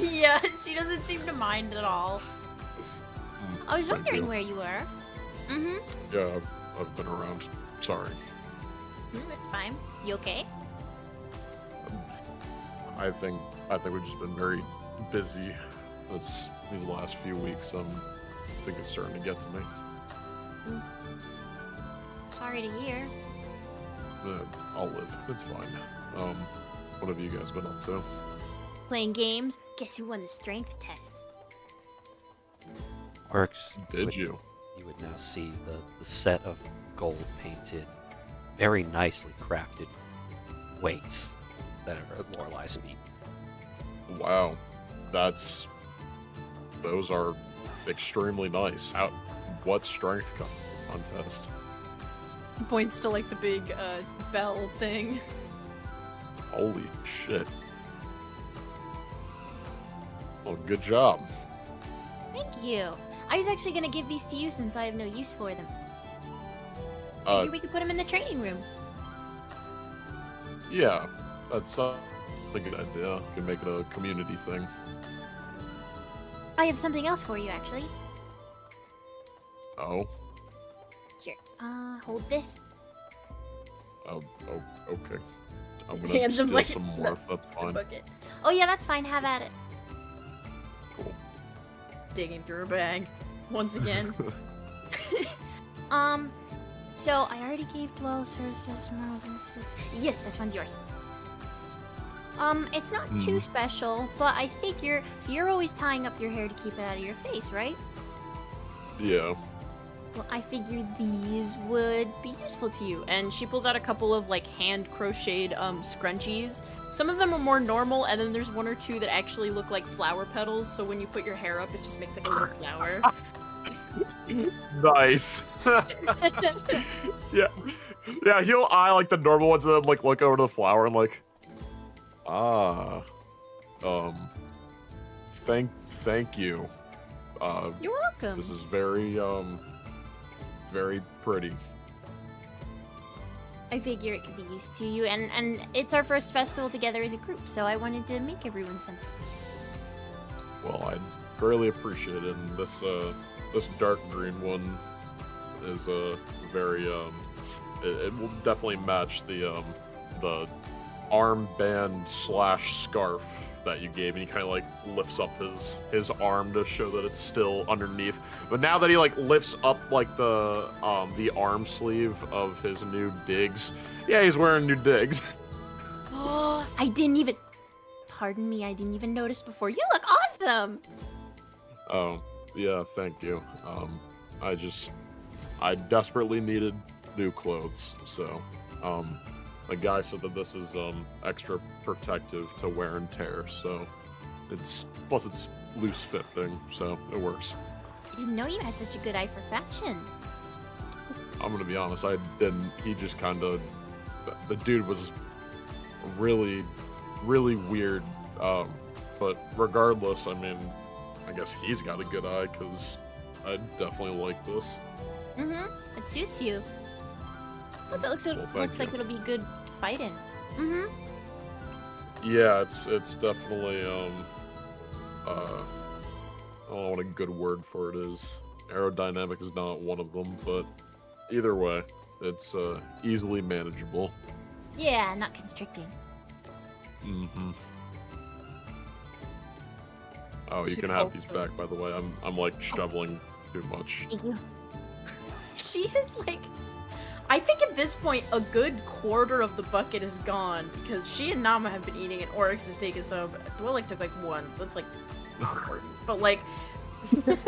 Yeah, she doesn't seem to mind at all. I was Thank wondering you. where you were. Mm-hmm. Yeah, I've been around. Sorry. It's fine. You okay? I think we've just been very busy these last few weeks. I think it's starting to get to me. Sorry to hear. I'll live. It's fine. What have you guys been up to? Playing games. Guess who won the strength test? Works. Did you? You would now see the set of gold painted, very nicely crafted weights that are at Lorelei's feet. Wow, those are extremely nice. What strength contest? Points to like the big bell thing. Holy shit! Well, good job. Thank you. I was actually gonna give these to you since I have no use for them. Uh, Maybe we could put them in the training room. Yeah, that's a good idea. We can make it a community thing. I have something else for you, actually. Oh, Here. Hold this. oh, okay. I'm gonna Hands him steal like some more. If that's fine. Bucket. Oh yeah, that's fine. Have at it. Cool. Digging through her bag once again. So I already gave Dwell services. Yes, this one's yours. It's not too special, but I figure you're always tying up your hair to keep it out of your face, right? Yeah. Well, I figured these would be useful to you. And she pulls out a couple of like hand crocheted scrunchies. Some of them are more normal, and then there's one or two that actually look like flower petals. So when you put your hair up, it just makes like a little flower. Nice. Yeah. Yeah, he'll eye like the normal ones and then like look over to the flower and like, thank you. You're welcome. This is very very pretty. I figure it could be used to you, and it's our first festival together as a group, so I wanted to make everyone something. Well, I'd greatly appreciate it. And this dark green one is very it will definitely match the armband / scarf that you gave, and he kind of like lifts up his arm to show that it's still underneath. But now that he like lifts up like the arm sleeve of his new digs, yeah, he's wearing new digs. Oh, pardon me, I didn't even notice before. You look awesome! Oh, yeah, thank you. I desperately needed new clothes, so the guy said that this is extra protective to wear and tear, so it's loose fit thing, so it works. I didn't know you had such a good eye for fashion. I'm gonna be honest, I didn't. He just kind of, the dude was really, really weird. But regardless, I mean, I guess he's got a good eye because I definitely like this. Mm-hmm. It suits you. Plus, it looks thank looks like you. it'll be good to fight in. Mm-hmm. Yeah, it's definitely I don't know what a good word for it is. Aerodynamic is not one of them, but either way, it's easily manageable. Yeah, not constricting. Mm-hmm. Oh, you Should can have also- these back, by the way. I'm like shoveling too much. Thank you. She is like, I think at this point a good quarter of the bucket is gone because she and Nama have been eating and Oryx has taken some. Dwellic took like one, so that's like not important. But like,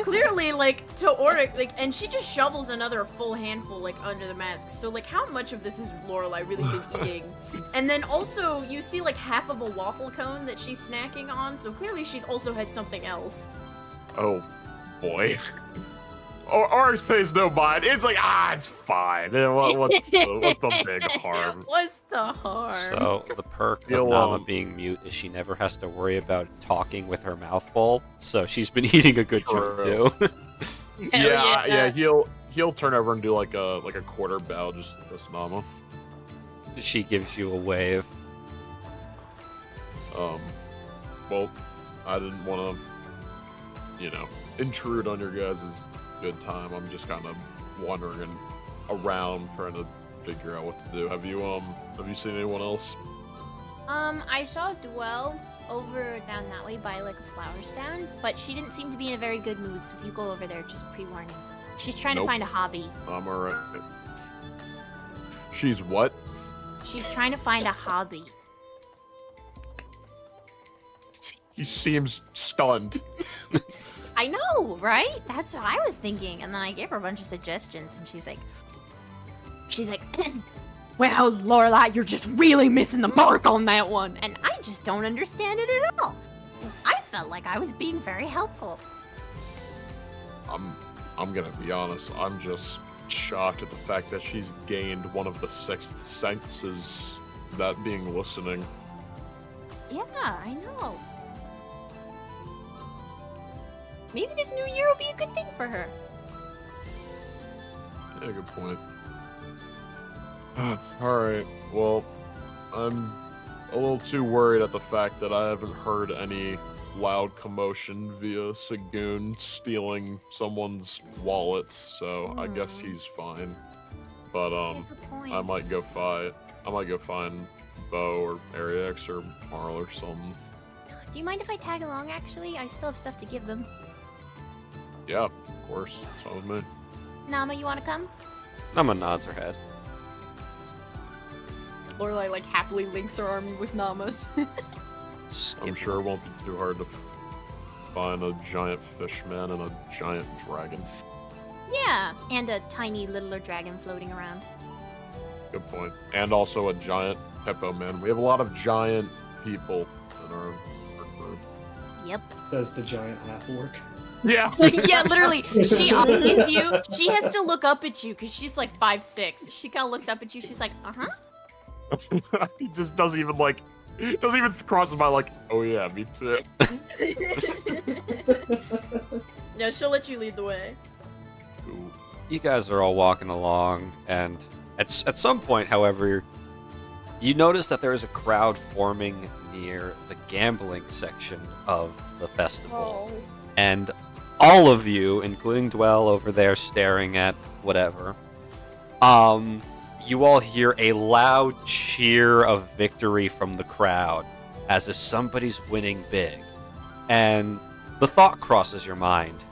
clearly like to Oryx, like, and she just shovels another full handful like under the mask. So like, how much of this is Lorelai really been eating? And then also you see like half of a waffle cone that she's snacking on. So clearly she's also had something else. Oh, boy. Oryx pays no mind. It's like, it's fine. What's the big harm? What's the harm? So the perk of You'll, Nama being mute is she never has to worry about talking with her mouth full. So she's been eating a good chunk True. too. Hell Yeah, he'll turn over and do like a quarter bow just Nama. She gives you a wave. Well, I didn't want to, intrude on your guys' good time. I'm just kind of wandering around trying to figure out what to do. Have you seen anyone else? I saw Dwell over down that way by like a flower stand, but she didn't seem to be in a very good mood, so if you go over there, just pre-warning. She's trying Nope. to find a hobby. I'm alright. She's what? She's trying to find a hobby. He seems stunned. I know, right? That's what I was thinking. And then I gave her a bunch of suggestions, and she's like, well, Lorelai, you're just really missing the mark on that one. And I just don't understand it at all. Because I felt like I was being very helpful. I'm gonna be honest. I'm just shocked at the fact that she's gained one of the sixth senses, that being listening. Yeah, I know. Maybe this new year will be a good thing for her. Yeah, good point. Alright, well, I'm a little too worried at the fact that I haven't heard any loud commotion via Sagoon stealing someone's wallet, so I guess he's fine. But Good point. I might go find Bo or Ariex or Marl or something. Do you mind if I tag along, actually? I still have stuff to give them. Yeah, of course. It's fine with me. Nama, you want to come? Nama nods her head. Lorelai like happily links her arm with Nama's. I'm sure it won't be too hard to find a giant fishman and a giant dragon. Yeah, and a tiny littler dragon floating around. Good point. And also a giant hippo man. We have a lot of giant people in our group. Yep. Does the giant half orc? Yeah. Yeah, literally. She eyes you. She has to look up at you because she's like 5'6". She kind of looks up at you. She's like, He just doesn't even cross his mind like, oh yeah, me too. No, she'll let you lead the way. Ooh. You guys are all walking along, and at some point, however, you notice that there is a crowd forming near the gambling section of the festival. Oh. And all of you, including Dwell over there staring at whatever, you all hear a loud cheer of victory from the crowd, as if somebody's winning big. And the thought crosses your mind.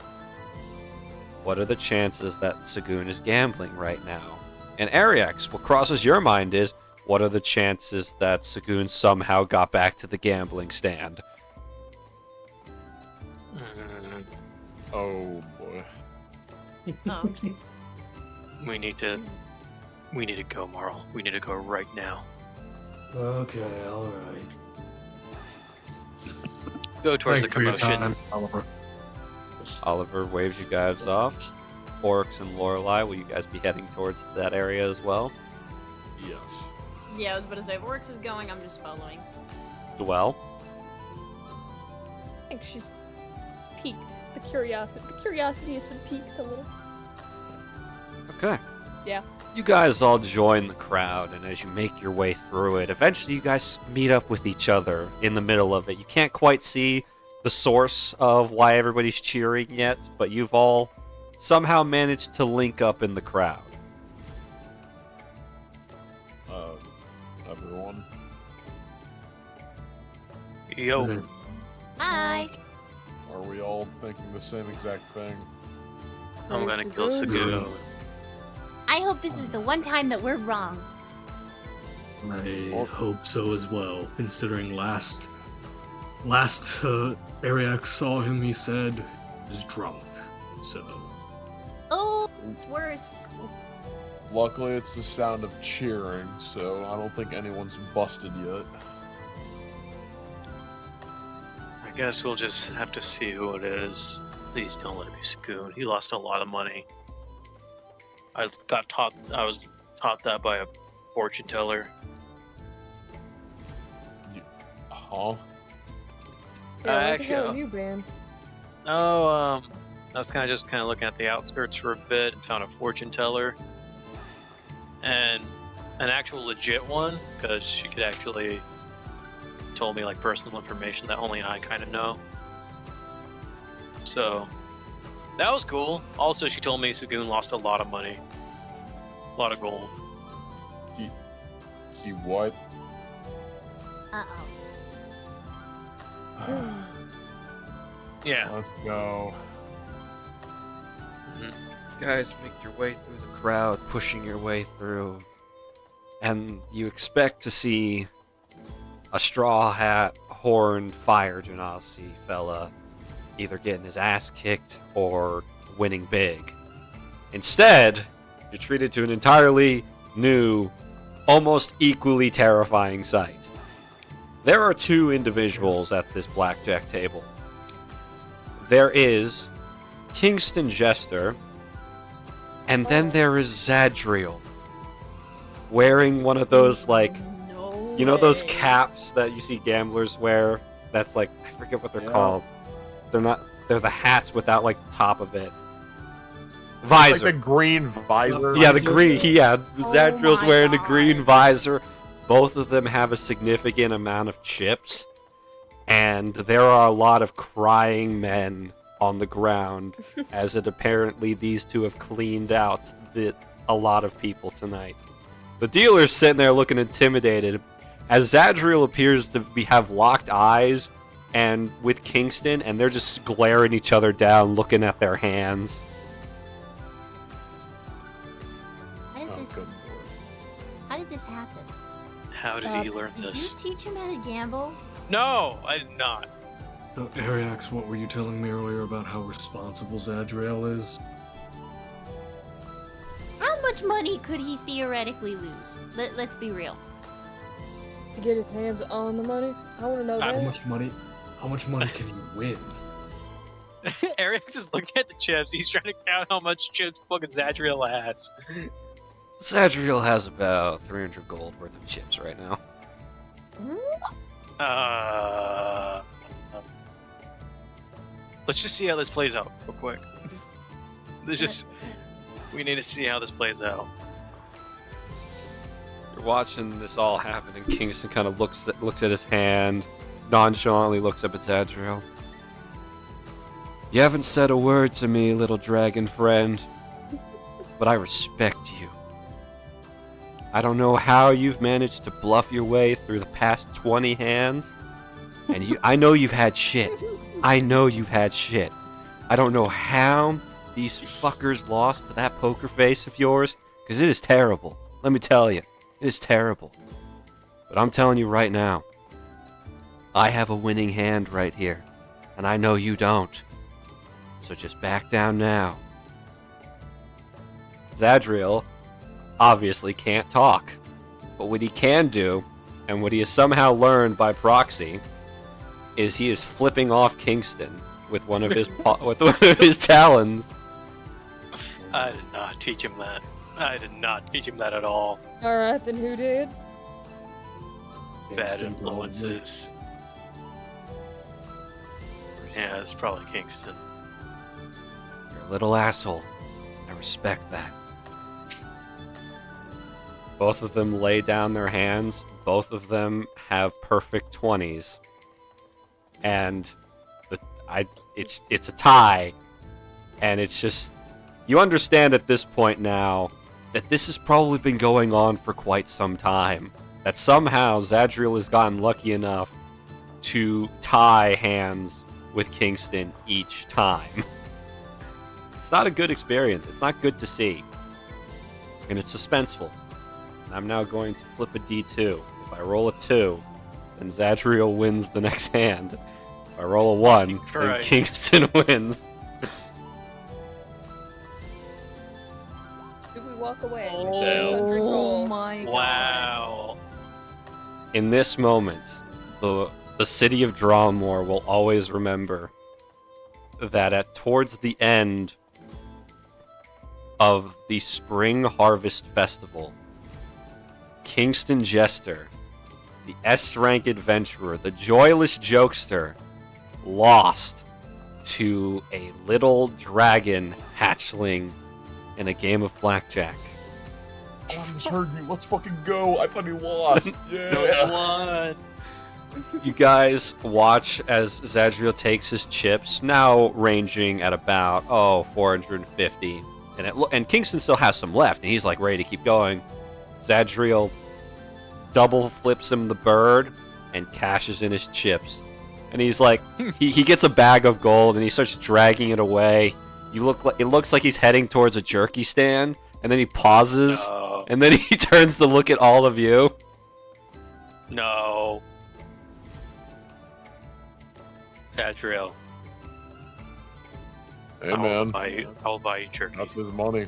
What are the chances that Sagoon is gambling right now? And Ariex, what crosses your mind is, what are the chances that Sagoon somehow got back to the gambling stand? Oh boy. Oh. We need to go, Marl. We need to go right now. Okay, alright. Go towards the Thanks for your commotion. time, Oliver. Oliver waves you guys off. Oryx and Lorelei, will you guys be heading towards that area as well? Yes. Yeah, I was about to say, if Oryx is going, I'm just following. Dwell. I think she's piqued. The curiosity has been piqued a little. Okay. Yeah. You guys all join the crowd, and as you make your way through it, eventually you guys meet up with each other in the middle of it. You can't quite see the source of why everybody's cheering yet, but you've all somehow managed to link up in the crowd. Everyone. Yo. Hi. Are we all thinking the same exact thing? I'm gonna kill Saguno. I hope this is the one time that we're wrong. I hope so as well, considering last Ariak saw him, he said he was drunk. So Oh, it's worse. Luckily, it's the sound of cheering, so I don't think anyone's busted yet. I guess we'll just have to see who it is. Please don't let it be Sagoon. He lost a lot of money. I was taught that by a fortune teller. Huh? Yeah, what the hell have you been? I was kind of looking at the outskirts for a bit and found a fortune teller. And an actual legit one, because she could actually told me like personal information that only I kind of know. So that was cool. Also, she told me Sagoon lost a lot of money, a lot of gold. He what? Uh-oh. Yeah. Let's go. You guys make your way through the crowd, pushing your way through, and you expect to see a straw hat, horned fire genasi fella either getting his ass kicked or winning big. Instead, you're treated to an entirely new, almost equally terrifying sight. There are two individuals at this blackjack table. There is Kingston Jester, and then there is Zadriel, wearing one of those, like, No you know those way. caps that you see gamblers wear? That's like, I forget what they're Yeah. called. They're the hats without, like, the top of it. Like Visor. the green visor. Yeah, the green. Zadriel's my wearing a God. green visor. Both of them have a significant amount of chips, and there are a lot of crying men on the ground, as it apparently these two have cleaned out a lot of people tonight. The dealer's sitting there looking intimidated, as Zadriel appears to have locked eyes and with Kingston, and they're just glaring each other down, looking at their hands. How did Oh, this? good lord. How did this happen? How did he learn Did this? you teach him how to gamble? No, I did not. So, Ariax, what were you telling me earlier about how responsible Zadriel is? How much money could he theoretically lose? Let's be real. To get his hands on the money? I want to know How that. much money? How much money can he win? Eric's just looking at the chips. He's trying to count how much chips fucking Zadriel has. Zadriel has about 300 gold worth of chips right now. Let's just see how this plays out real quick. We need to see how this plays out. You're watching this all happen, and Kingston kind of looks at his hand, nonchalantly looks up at Zadriel. You haven't said a word to me, little dragon friend, but I respect you. I don't know how you've managed to bluff your way through the past 20 hands, and I know you've had shit. I know you've had shit. I don't know how these fuckers lost to that poker face of yours, because it is terrible. Let me tell you, it is terrible. But I'm telling you right now, I have a winning hand right here, and I know you don't. So just back down now. Zadriel obviously can't talk, but what he can do, and what he has somehow learned by proxy, is he is flipping off Kingston with one of his with one of his talons. I did not teach him that. I did not teach him that at all. Alright, then who did? bad Kingston, probably. influences. Yeah, it's probably Kingston. You're a little asshole. I respect that. Both of them lay down their hands. Both of them have perfect 20s. And it's a tie. And it's just, you understand at this point now that this has probably been going on for quite some time. That somehow Zadriel has gotten lucky enough to tie hands with Kingston each time. It's not a good experience. It's not good to see. And it's suspenseful. I'm now going to flip a D2. If I roll a 2, then Zadriel wins the next hand. If I roll a 1, then Christ. Kingston wins. Do we walk away? Oh my god. Wow. In this moment, the city of Dramore will always remember that towards the end of the Spring Harvest Festival, Kingston Jester, the S-rank adventurer, the joyless jokester, lost to a little dragon hatchling in a game of blackjack. Oh, I just heard you. Let's fucking go. I thought he lost. Yeah. One. You guys watch as Zadriel takes his chips, now ranging at about 450, and Kingston still has some left, and he's like ready to keep going. Zadriel double flips him the bird and cashes in his chips, and he's like, he gets a bag of gold and he starts dragging it away. It looks like he's heading towards a jerky stand, and then he pauses, No. and then he turns to look at all of you. No. Zadriel. Hey, man. I'll buy you jerky. That's his money.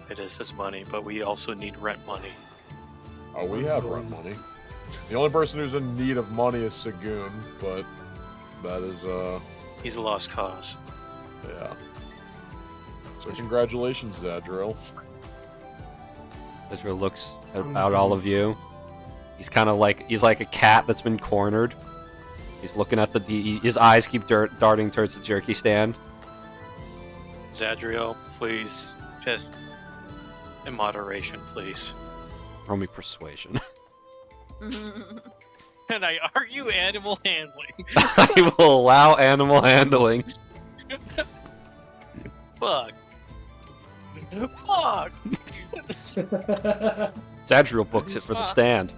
It is his money, but we also need rent money. Oh, we have rent money. The only person who's in need of money is Sagoon, but that is, He's a lost cause. yeah. So congratulations, Zadriel. Ezra looks at all of you. He's kind of like a cat that's been cornered. He's looking at his eyes keep darting towards the jerky stand. Zadriel, please, just in moderation, please. Roll me persuasion. And I argue animal handling. I will allow animal handling. Fuck. Fuck. Zadriel books it for the stand.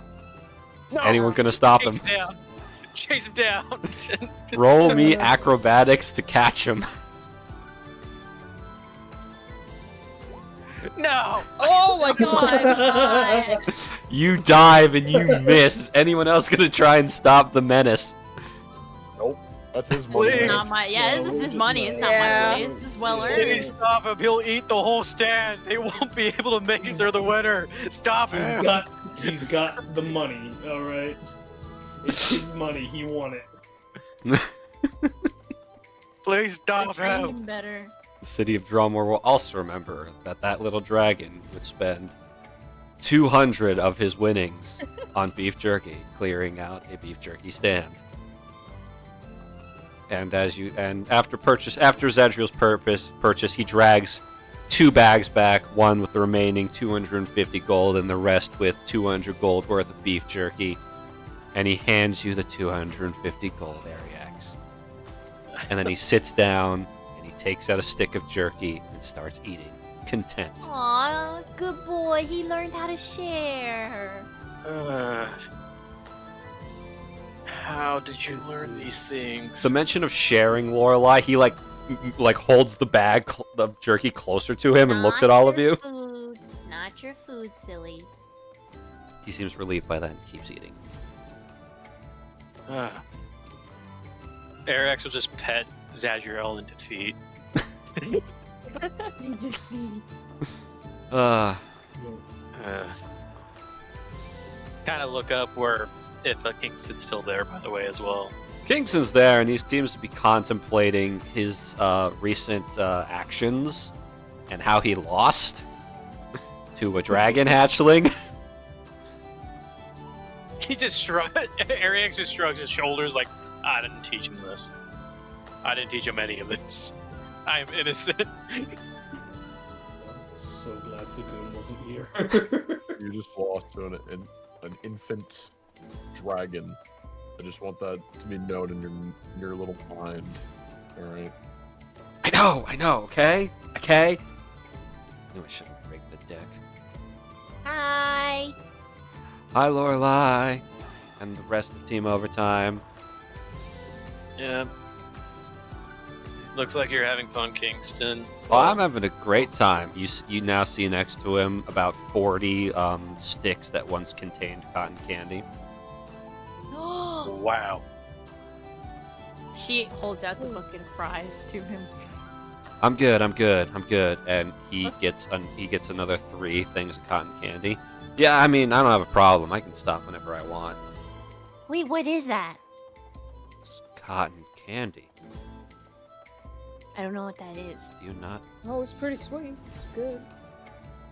Is No. anyone gonna stop Chase him? him down. Chase him down. Roll me acrobatics to catch him. No. Oh my god! You dive and you miss. Is anyone else gonna try and stop the menace? Nope. That's his money. Please. Not my. Yeah, this is his money. It's not Yeah. my money. This is well Please earned. stop him. He'll eat the whole stand. They won't be able to make it through the winter. Stop him. He's got the money, alright? It's his money, he won it. Please stop Train him. him better. The city of Dramore will also remember that little dragon would spend 200 of his winnings on beef jerky, clearing out a beef jerky stand. And after Zadriel's purchase, he drags 2 bags back, one with the remaining 250 gold and the rest with 200 gold worth of beef jerky, and he hands you the 250 gold Ariax. And then he sits down and he takes out a stick of jerky and starts eating, content. Aw, good boy. He learned how to share. How did you learn these things? The mention of sharing Lorelai, he like holds the bag of jerky closer to him and looks at all of you. Food. Not your food, silly. He seems relieved by that and keeps eating. Arax will just pet Zadriel in defeat. Defeat. Uh, Kind of look up where if Kingston's still there, by the way, as well. Kingston's there, and he seems to be contemplating his recent actions and how he lost to a dragon hatchling. He just shrugs. Ariax just shrugs his shoulders like, I didn't teach him this. I didn't teach him any of this. I am innocent. I'm so glad Sagoon wasn't here. You just lost to an infant dragon. I just want that to be known in your little mind. All right. I know. Okay. I knew I shouldn't break the deck. Hi. Hi, Lorelai, and the rest of Team Overtime. Yeah. Looks like you're having fun, Kingston. Well, I'm having a great time. You now see next to him about 40 sticks that once contained cotton candy. Wow. She holds out the bucket of fries to him. I'm good. And he gets another 3 things of cotton candy. Yeah, I mean, I don't have a problem. I can stop whenever I want. Wait, what is that? It's cotton candy. I don't know what that is. Do you not? Oh, it's pretty sweet. It's good.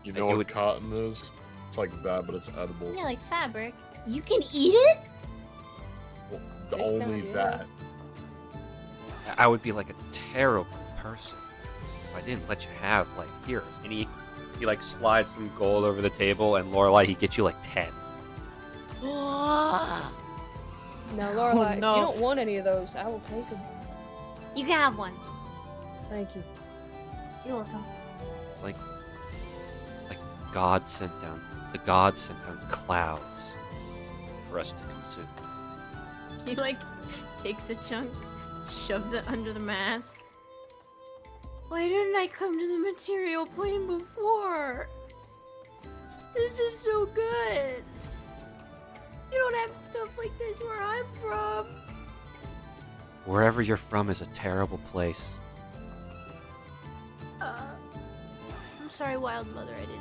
You Like, know it what would- cotton is? It's like that, but it's edible. Yeah, like fabric. You can eat it? Well, It's only kinda, that. I would be like a terrible person if I didn't let you have, like, here. And he like slides some gold over the table, and Lorelai, he gets you like 10. Now, Lorelai, no. if you don't want any of those, I will take them. You can have one. Thank you. You're welcome. It's like God sent down clouds for us to consume. He like takes a chunk, shoves it under the mask. Why didn't I come to the material plane before? This is so good. You don't have stuff like this where I'm from. Wherever you're from is a terrible place. I'm sorry, Wild Mother, I didn't mean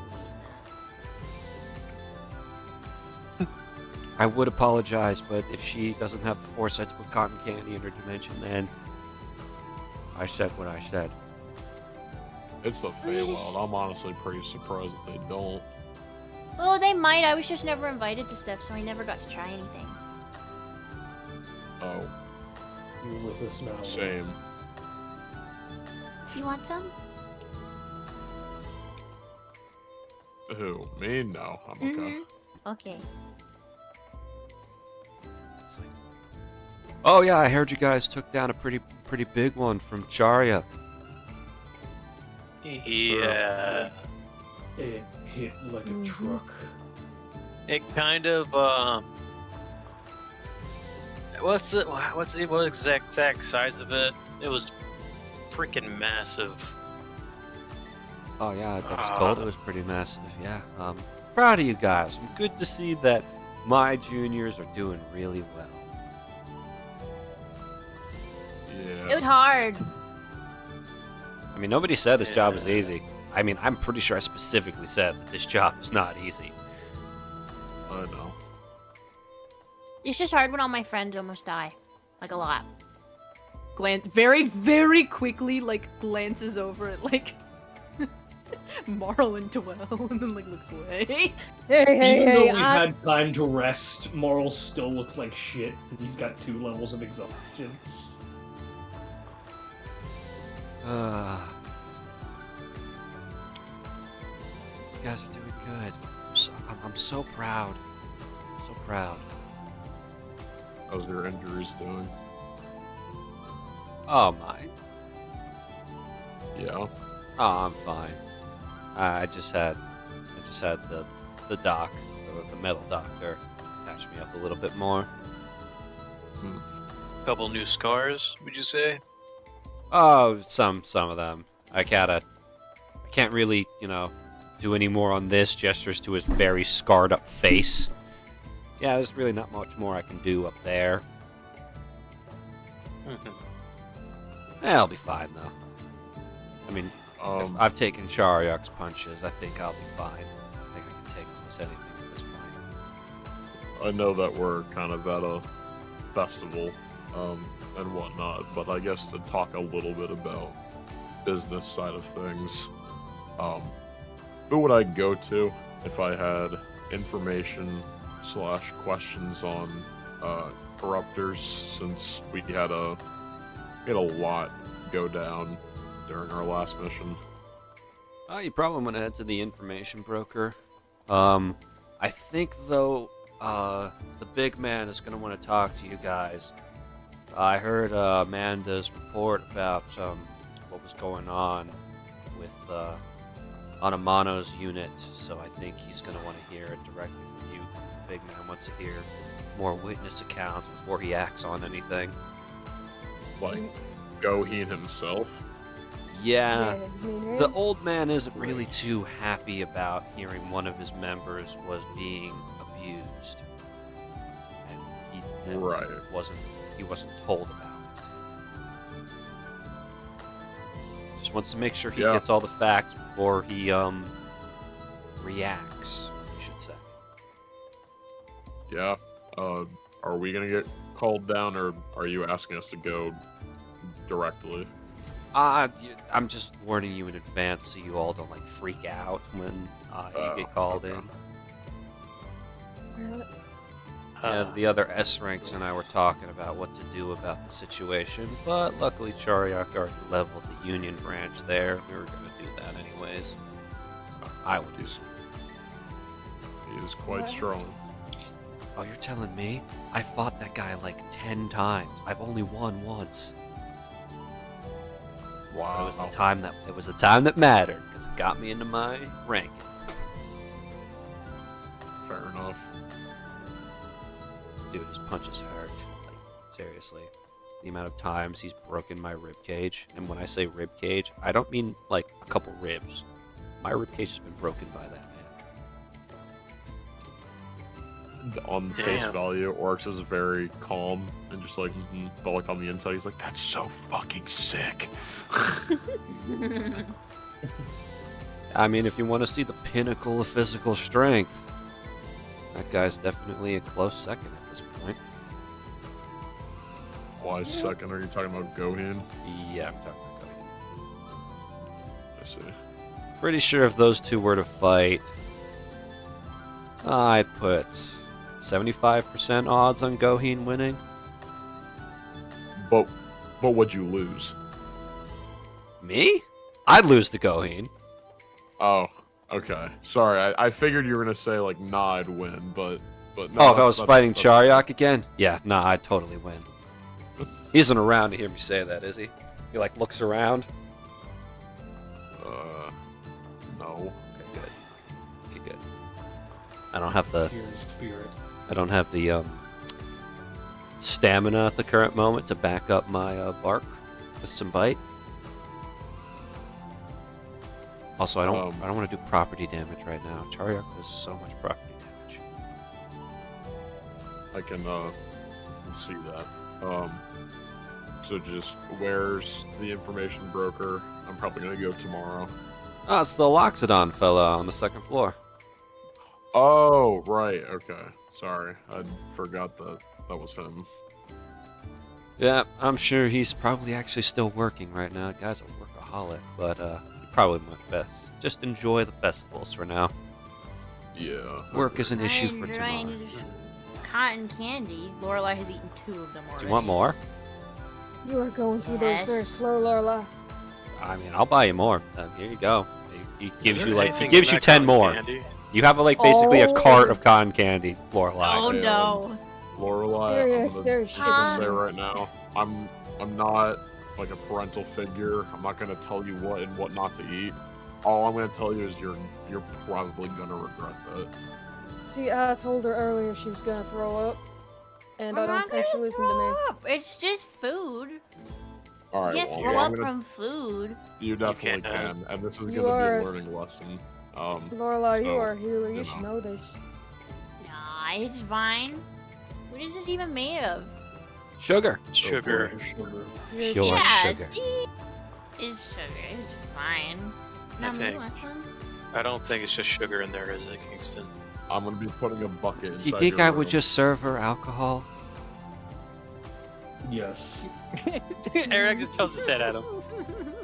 that. I would apologize, but if she doesn't have the foresight to put cotton candy in her dimension, then I said what I said. It's the Feywild. I'm honestly pretty surprised that they don't. Oh, they might. I was just never invited to stuff, so I never got to try anything. Oh, You're with us now. same. You want some? Who? Me? No, I'm okay. Mhm. Okay. It's like, oh yeah, I heard you guys took down a pretty big one from Charya. Yeah. It hit like a Mhm. truck. It kind of what exact size of it? It was freaking massive. Oh yeah, I was told it was pretty massive. Yeah. Proud of you guys. Good to see that my juniors are doing really well. It Yeah. was hard. I mean, nobody said this job was Yeah. easy. I mean, I'm pretty sure I specifically said that this job is not easy. I know. It's just hard when all my friends almost die. Like a lot. Very, very quickly, like, glances over at, like, Marl and Dwell, and then, like, looks away. Hey, Even though we've I... had time to rest, Marl still looks like shit because he's got 2 levels of exhaustion. You guys are doing good. I'm so proud. So proud. How's your injuries doing? Oh, mine. Yeah. Oh, I'm fine. I just had the doc, the metal doctor, patch me up a little bit more. Couple new scars, would you say? Oh, some of them. I can't really, do any more on this. Gestures to his very scarred up face. Yeah, there's really not much more I can do up there. I'll be fine though. I mean, if I've taken Charyok's punches, I think I'll be fine. I think I can take almost anything at this point. I know that we're kind of at a festival and whatnot, but I guess to talk a little bit about business side of things, who would I go to if I had information / questions on corruptors, since we had a lot go down during our last mission. You probably want to head to the information broker. I think, though, the big man is going to want to talk to you guys. I heard Amanda's report about what was going on with Anamano's unit, so I think he's going to want to hear it directly from you. The big man wants to hear more witness accounts before he acts on anything. Like, Goheen himself? Yeah. me The neither. old man isn't really too happy about hearing one of his members was being abused, and Right. he wasn't told about it. Just wants to make sure he Yeah. gets all the facts before he reacts, I should say. Yeah. Are we gonna get called down, or are you asking us to go directly? I'm just warning you in advance so you all don't like freak out when you get called in. Well, And the other S ranks and I were talking about what to do about the situation, but luckily Chariak already leveled the Union branch there. We were going to do that anyways. I would. He is quite What? strong. Oh, you're telling me? I fought that guy like 10 times. I've only won once. Wow. It was the time that mattered because it got me into my ranking. Fair enough. Dude, his punches hurt. Like, seriously. The amount of times he's broken my rib cage, and when I say rib cage, I don't mean like a couple ribs. My rib cage has been broken by that man. On face Damn. value, Oryx is very calm and just like, but like on the inside, he's like, that's so fucking sick. I mean, if you want to see the pinnacle of physical strength, that guy's definitely a close second at this point. Why second? Are you talking about Goheen? Yeah, I'm talking about Cody. I see. Pretty sure if those two were to fight, I'd put 75% odds on Goheen winning. But would you lose? Me? I'd lose to Goheen. Oh, okay. Sorry, I figured you were gonna say like, nah, I'd win, but no. If I was that's- fighting that's- Chariak again? Yeah, nah, I'd totally win. He isn't around to hear me say that, is he? He like looks around. No. Okay, good. Okay, good. I don't have the Fear and spirit. stamina at the current moment to back up my bark with some bite. Also, I don't want to do property damage right now. Chariak does so much property damage. I can see that. So just where's the information broker? I'm probably gonna go tomorrow. Oh, it's the Loxodon fella on the second floor. Oh, right. Okay. Sorry, I forgot that was him. Yeah, I'm sure he's probably actually still working right now. Guy's a workaholic, but he probably went best. Just enjoy the festivals for now. Yeah. Work is an issue for Enjoying tomorrow. cotton candy. Lorelai has eaten 2 of them already. Do you want more? you are going through those very Yes. slow, Lorla. I mean, I'll buy you more. Here you go. He gives Is you there like he anything gives in you that 10 cotton more. candy? You have like basically a Oh. cart of cotton candy, Lorelai. Oh no. Lorelai, There I'm is- gonna, there's just gonna say sugar. right now, I'm not like a parental figure. I'm not gonna tell you what and what not to eat. All I'm gonna tell you is you're probably gonna regret that. See, I told her earlier she was gonna throw up, and I I'm don't not think she gonna listened to me. throw up. It's just food. All right, You well, throw I'm up gonna- from food. you definitely can. can, and this is You gonna are- be a learning lesson. Lorelai, you So, are a healer. You you should know. know this. Nah, it's fine. What is this even made of? Sugar. Sugar. Sugar. You're- Pure yeah, sugar. see? It's sugar. It's fine. Not me, think- Weston. I don't think it's just sugar in there, is it, Kingston? I'm gonna be putting a bucket. You inside think your I would room. just serve her alcohol? Yes. Eric just tells us that at him.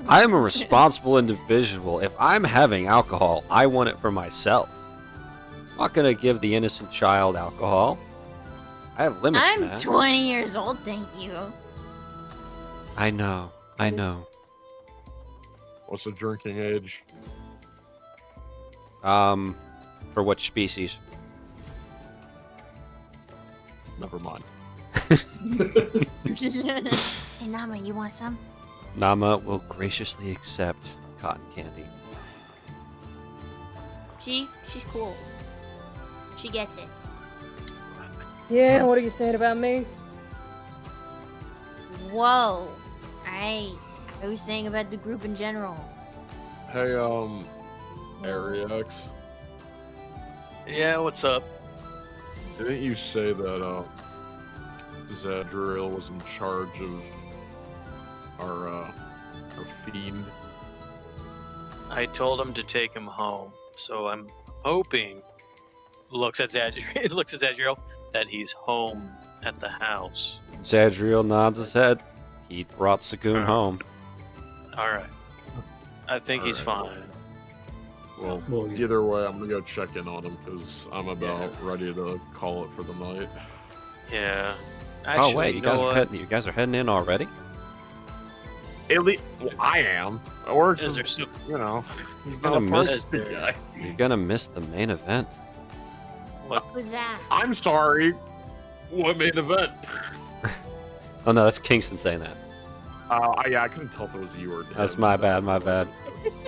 I am a responsible individual. If I'm having alcohol, I want it for myself. not gonna give the innocent child alcohol. I have limits, I'm man. 20 years old, thank you. I know. I know. What's the drinking age? For which species? Never mind. Hey, Nama, you want some? Nama will graciously accept cotton candy. She's cool. She gets it. Yeah, what are you saying about me? Whoa. I was saying about the group in general. Hey, Area X, Yeah, what's up? didn't you say that Zadriel was in charge of our fiend? I told him to take him home, so I'm hoping. Looks at Zadriel that he's home at the house. Zadriel nods his head. He brought Sagoon home. All right. I think he's Alright. fine. Well, Well, yeah. either way, I'm gonna go check in on him because I'm about ready to call it for the night. Yeah. Oh Actually, wait, you know what? you guys are heading in already? At least, well, I am. Oryx Is is, there so- you know, he's gonna not a miss- party guy. You're gonna miss the main event. What? Who's that? I'm sorry. What main event? Oh no, that's Kingston saying that. Yeah, I couldn't tell if it was you or That's him. my bad, my bad.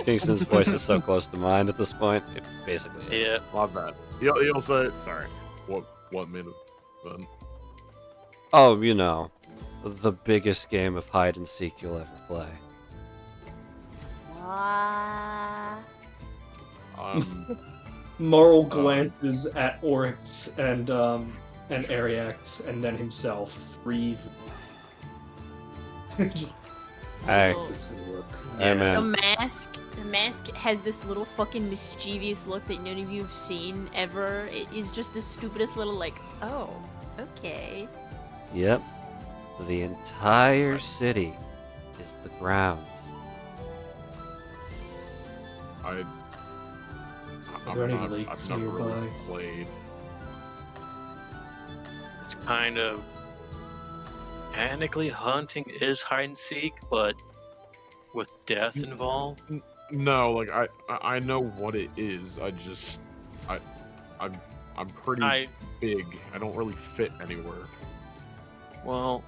Kingston's voice is so close to mine at this point. It basically is. Yeah. My bad. He'll say, sorry. What main event? Oh, you know, the biggest game of hide and seek you'll ever play. What? Marl glances at Oryx and Ariax and then himself. Three. Just, Hey, Oh. this is gonna work. hey The man. mask has this little fucking mischievous look that none of you have seen ever. It is just the stupidest little like, oh, okay. Yep. The entire city is the grounds. Are there any lakes I've never really nearby? played. It's kind of technically hunting is hide and seek, but with death involved. No, like I know what it is. I'm pretty big. I don't really fit anywhere. Well,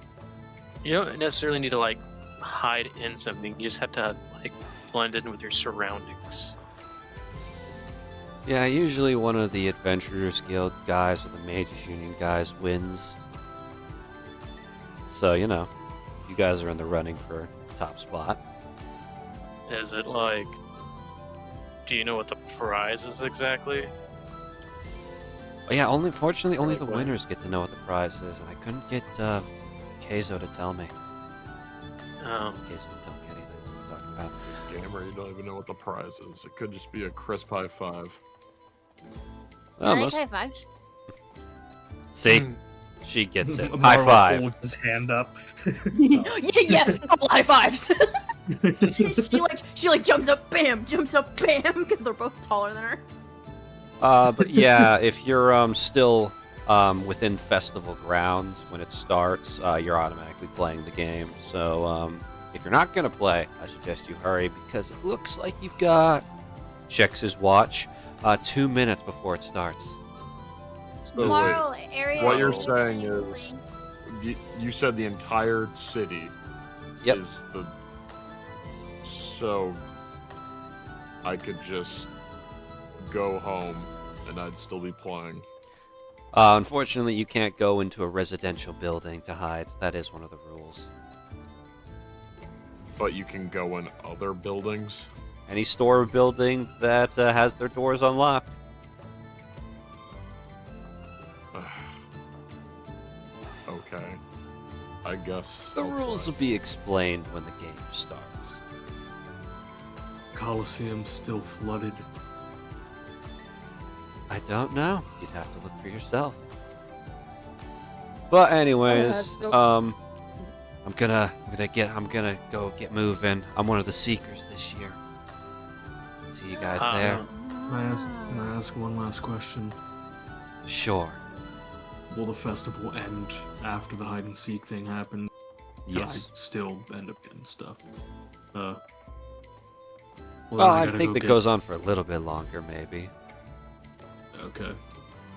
you don't necessarily need to like hide in something. You just have to like blend in with your surroundings. Yeah, usually one of the Adventurers Guild guys or the Mages Union guys wins. So, you know, you guys are in the running for top spot. Is it like? Do you know what the prize is exactly? But yeah, fortunately, only Like the what? winners get to know what the prize is, and I couldn't get Keizo to tell me. Keizo didn't tell me anything what I'm talking about. Gamer, you don't even know what the prize is. It could just be a crisp high five. I like Almost. high fives. See? She gets it. High Marl five. holds his hand up. yeah, a couple high fives. she like jumps up, bam, because they're both taller than her. But yeah, if you're still within festival grounds when it starts, you're automatically playing the game. So if you're not gonna play, I suggest you hurry because it looks like you've got checks his watch 2 minutes before it starts. So wait, Marl, area. what you're is saying really is, you said the entire city Yep. is the. So I could just go home and I'd still be playing. Unfortunately, you can't go into a residential building to hide. That is one of the rules. But you can go in other buildings. Any store or building that has their doors unlocked. Okay. I guess. The I'll rules play. will be explained when the game starts. Coliseum still flooded. I don't know. You'd have to look for yourself. But anyways, so- I'm gonna go get moving. I'm one of the seekers this year. See you guys there. Can I ask one last question? Sure. Will the festival end after the hide and seek thing happens? Can Yes. I still end up getting stuff? Well, Well, then I gotta think go it get- goes on for a little bit longer, maybe. Okay,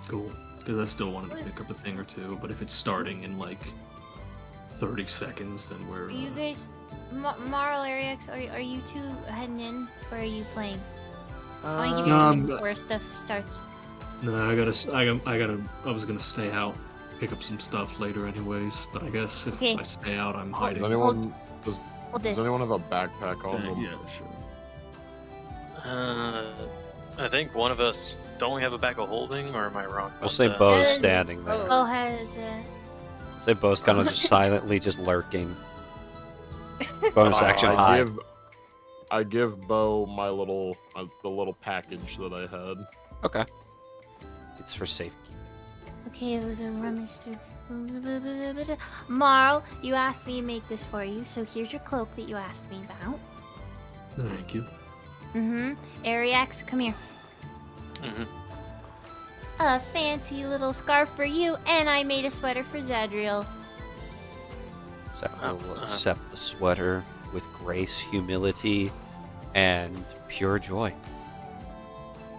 cool. Because I still wanted to pick up a thing or two, but if it's starting in like 30 seconds, then we're. Are you guys, Marl, Ariex, are you two heading in, or are you playing? I want to give you something before stuff starts. No, I was gonna stay out, pick up some stuff later, anyways. But I guess if Okay. I stay out, I'm Does hiding. anyone Hold does this. anyone have a backpack on them? Yeah, sure. I think one of us don't we have a bag of holding, or am I wrong? We'll about say that? Bo's Uh, standing there. Oh, has Say Bo's kind of just silently just lurking. Bonus action I hide. give Bo the little package that I had. Okay. It's for safekeeping. okay. It was a rummage through. Marl, you asked me to make this for you, so here's your cloak that you asked me about. Thank you. Mm-hmm. Ariax, come here. Mhm. A fancy little scarf for you, and I made a sweater for Zadriel. Seth Oh, will accept the sweater with grace, humility, and pure joy.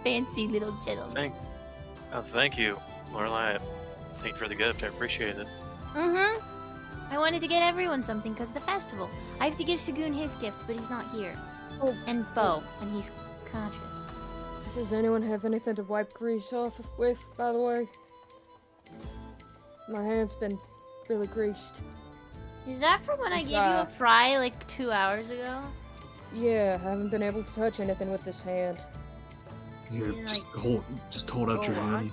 Fancy little gentleman. Thank you, Lorelai. Thank you for the gift. I appreciate it. Mm-hmm. I wanted to get everyone something because the festival. I have to give Sagoon his gift, but he's not here. Oh. And Bo, and he's conscious. Does anyone have anything to wipe grease off with, by the way? My hand's been really greased. Is that from when I gave you a fry like 2 hours ago? Yeah, I haven't been able to touch anything with this hand. Here, Yeah, just hold out your hand.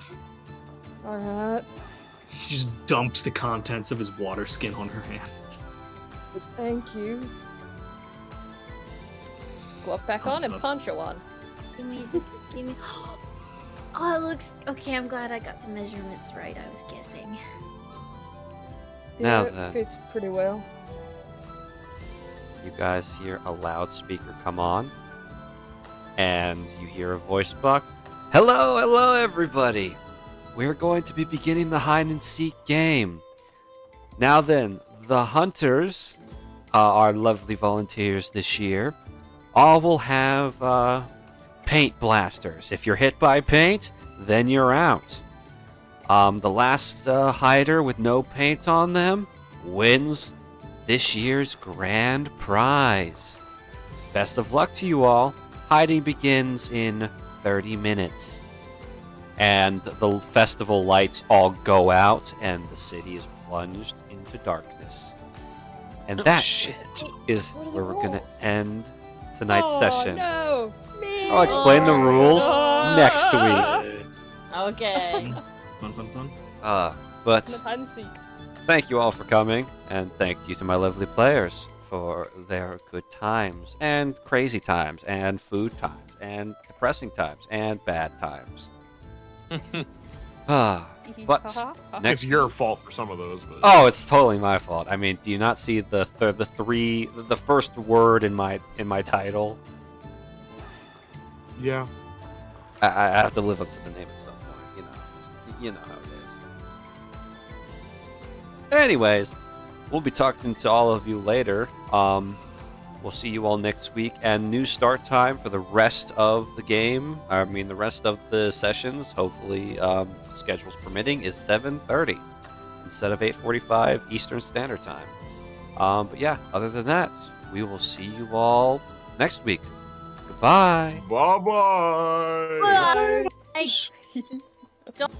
Alright. He just dumps the contents of his water skin on her hand. Thank you. Glove back on Thumbs and up. poncho on. Give me. Oh, it looks okay. I'm glad I got the measurements right. I was guessing. Now Yeah, then. it fits pretty well. You guys hear a loudspeaker come on, and you hear a voice block. Hello, hello, everybody. We're going to be beginning the hide and seek game. Now then, the hunters, our lovely volunteers this year, all will have paint blasters. If you're hit by paint, then you're out. The last hider with no paint on them wins this year's grand prize. Best of luck to you all. Hiding begins in 30 minutes. And the festival lights all go out, and the city is plunged into darkness. And that shit. is What are the where we're going to rules? end tonight's Oh, session. No. I'll explain the rules next week. Okay. Fun. But The hide and seek. thank you all for coming, and thank you to my lovely players for their good times, and crazy times, and food times, and depressing times, and bad times. But next It's your fault for some of those, but oh, it's totally my fault. I mean, do you not see the first word in my title? yeah. I have to live up to the name at some point, you know how it is. Anyways, we'll be talking to all of you later. We'll see you all next week, and new start time for the rest of the game. I mean, the rest of the sessions. Hopefully, schedules permitting, is 7:30 instead of 8:45 Eastern Standard Time. But yeah, other than that, we will see you all next week. Goodbye. Bye-bye. Hey, don't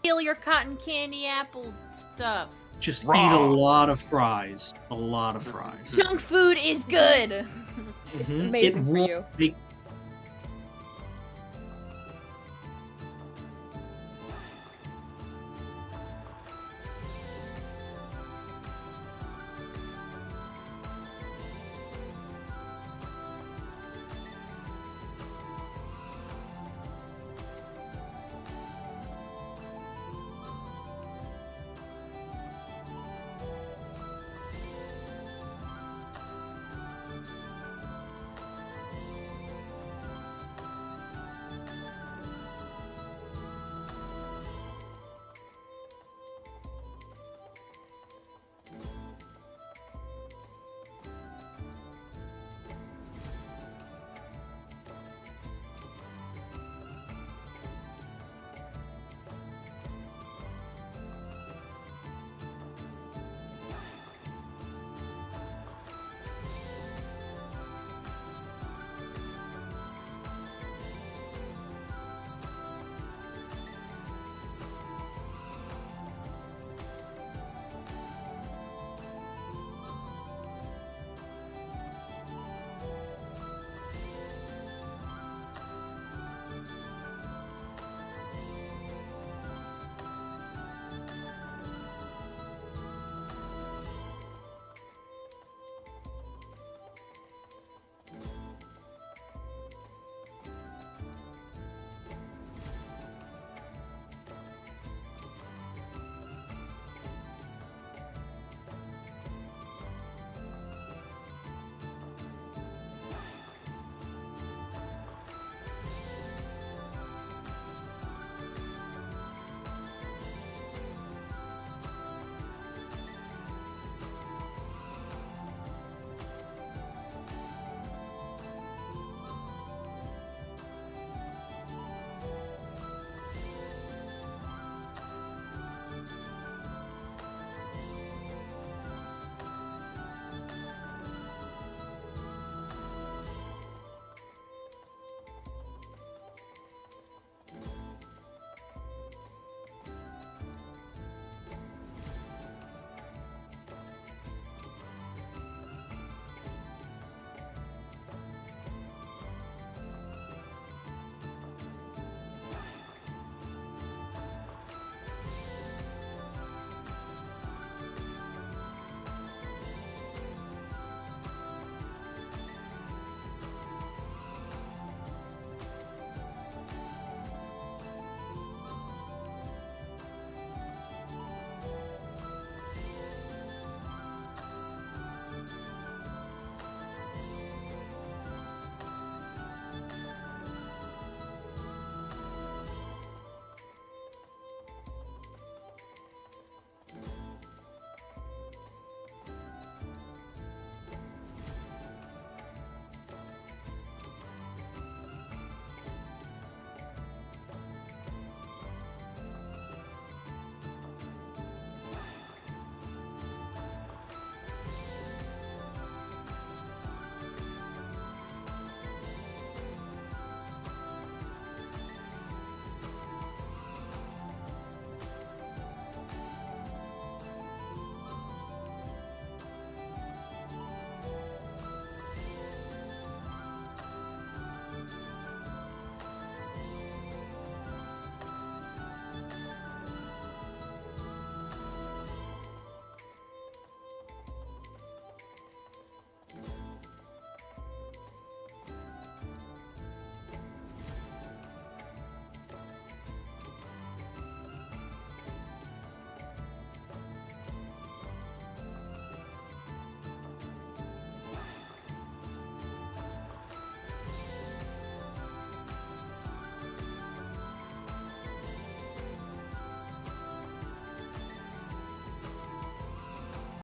steal your cotton candy apple stuff. Just Raw. eat a lot of fries. A lot of fries. Junk food is good. It's Mhm. amazing It for won't you. make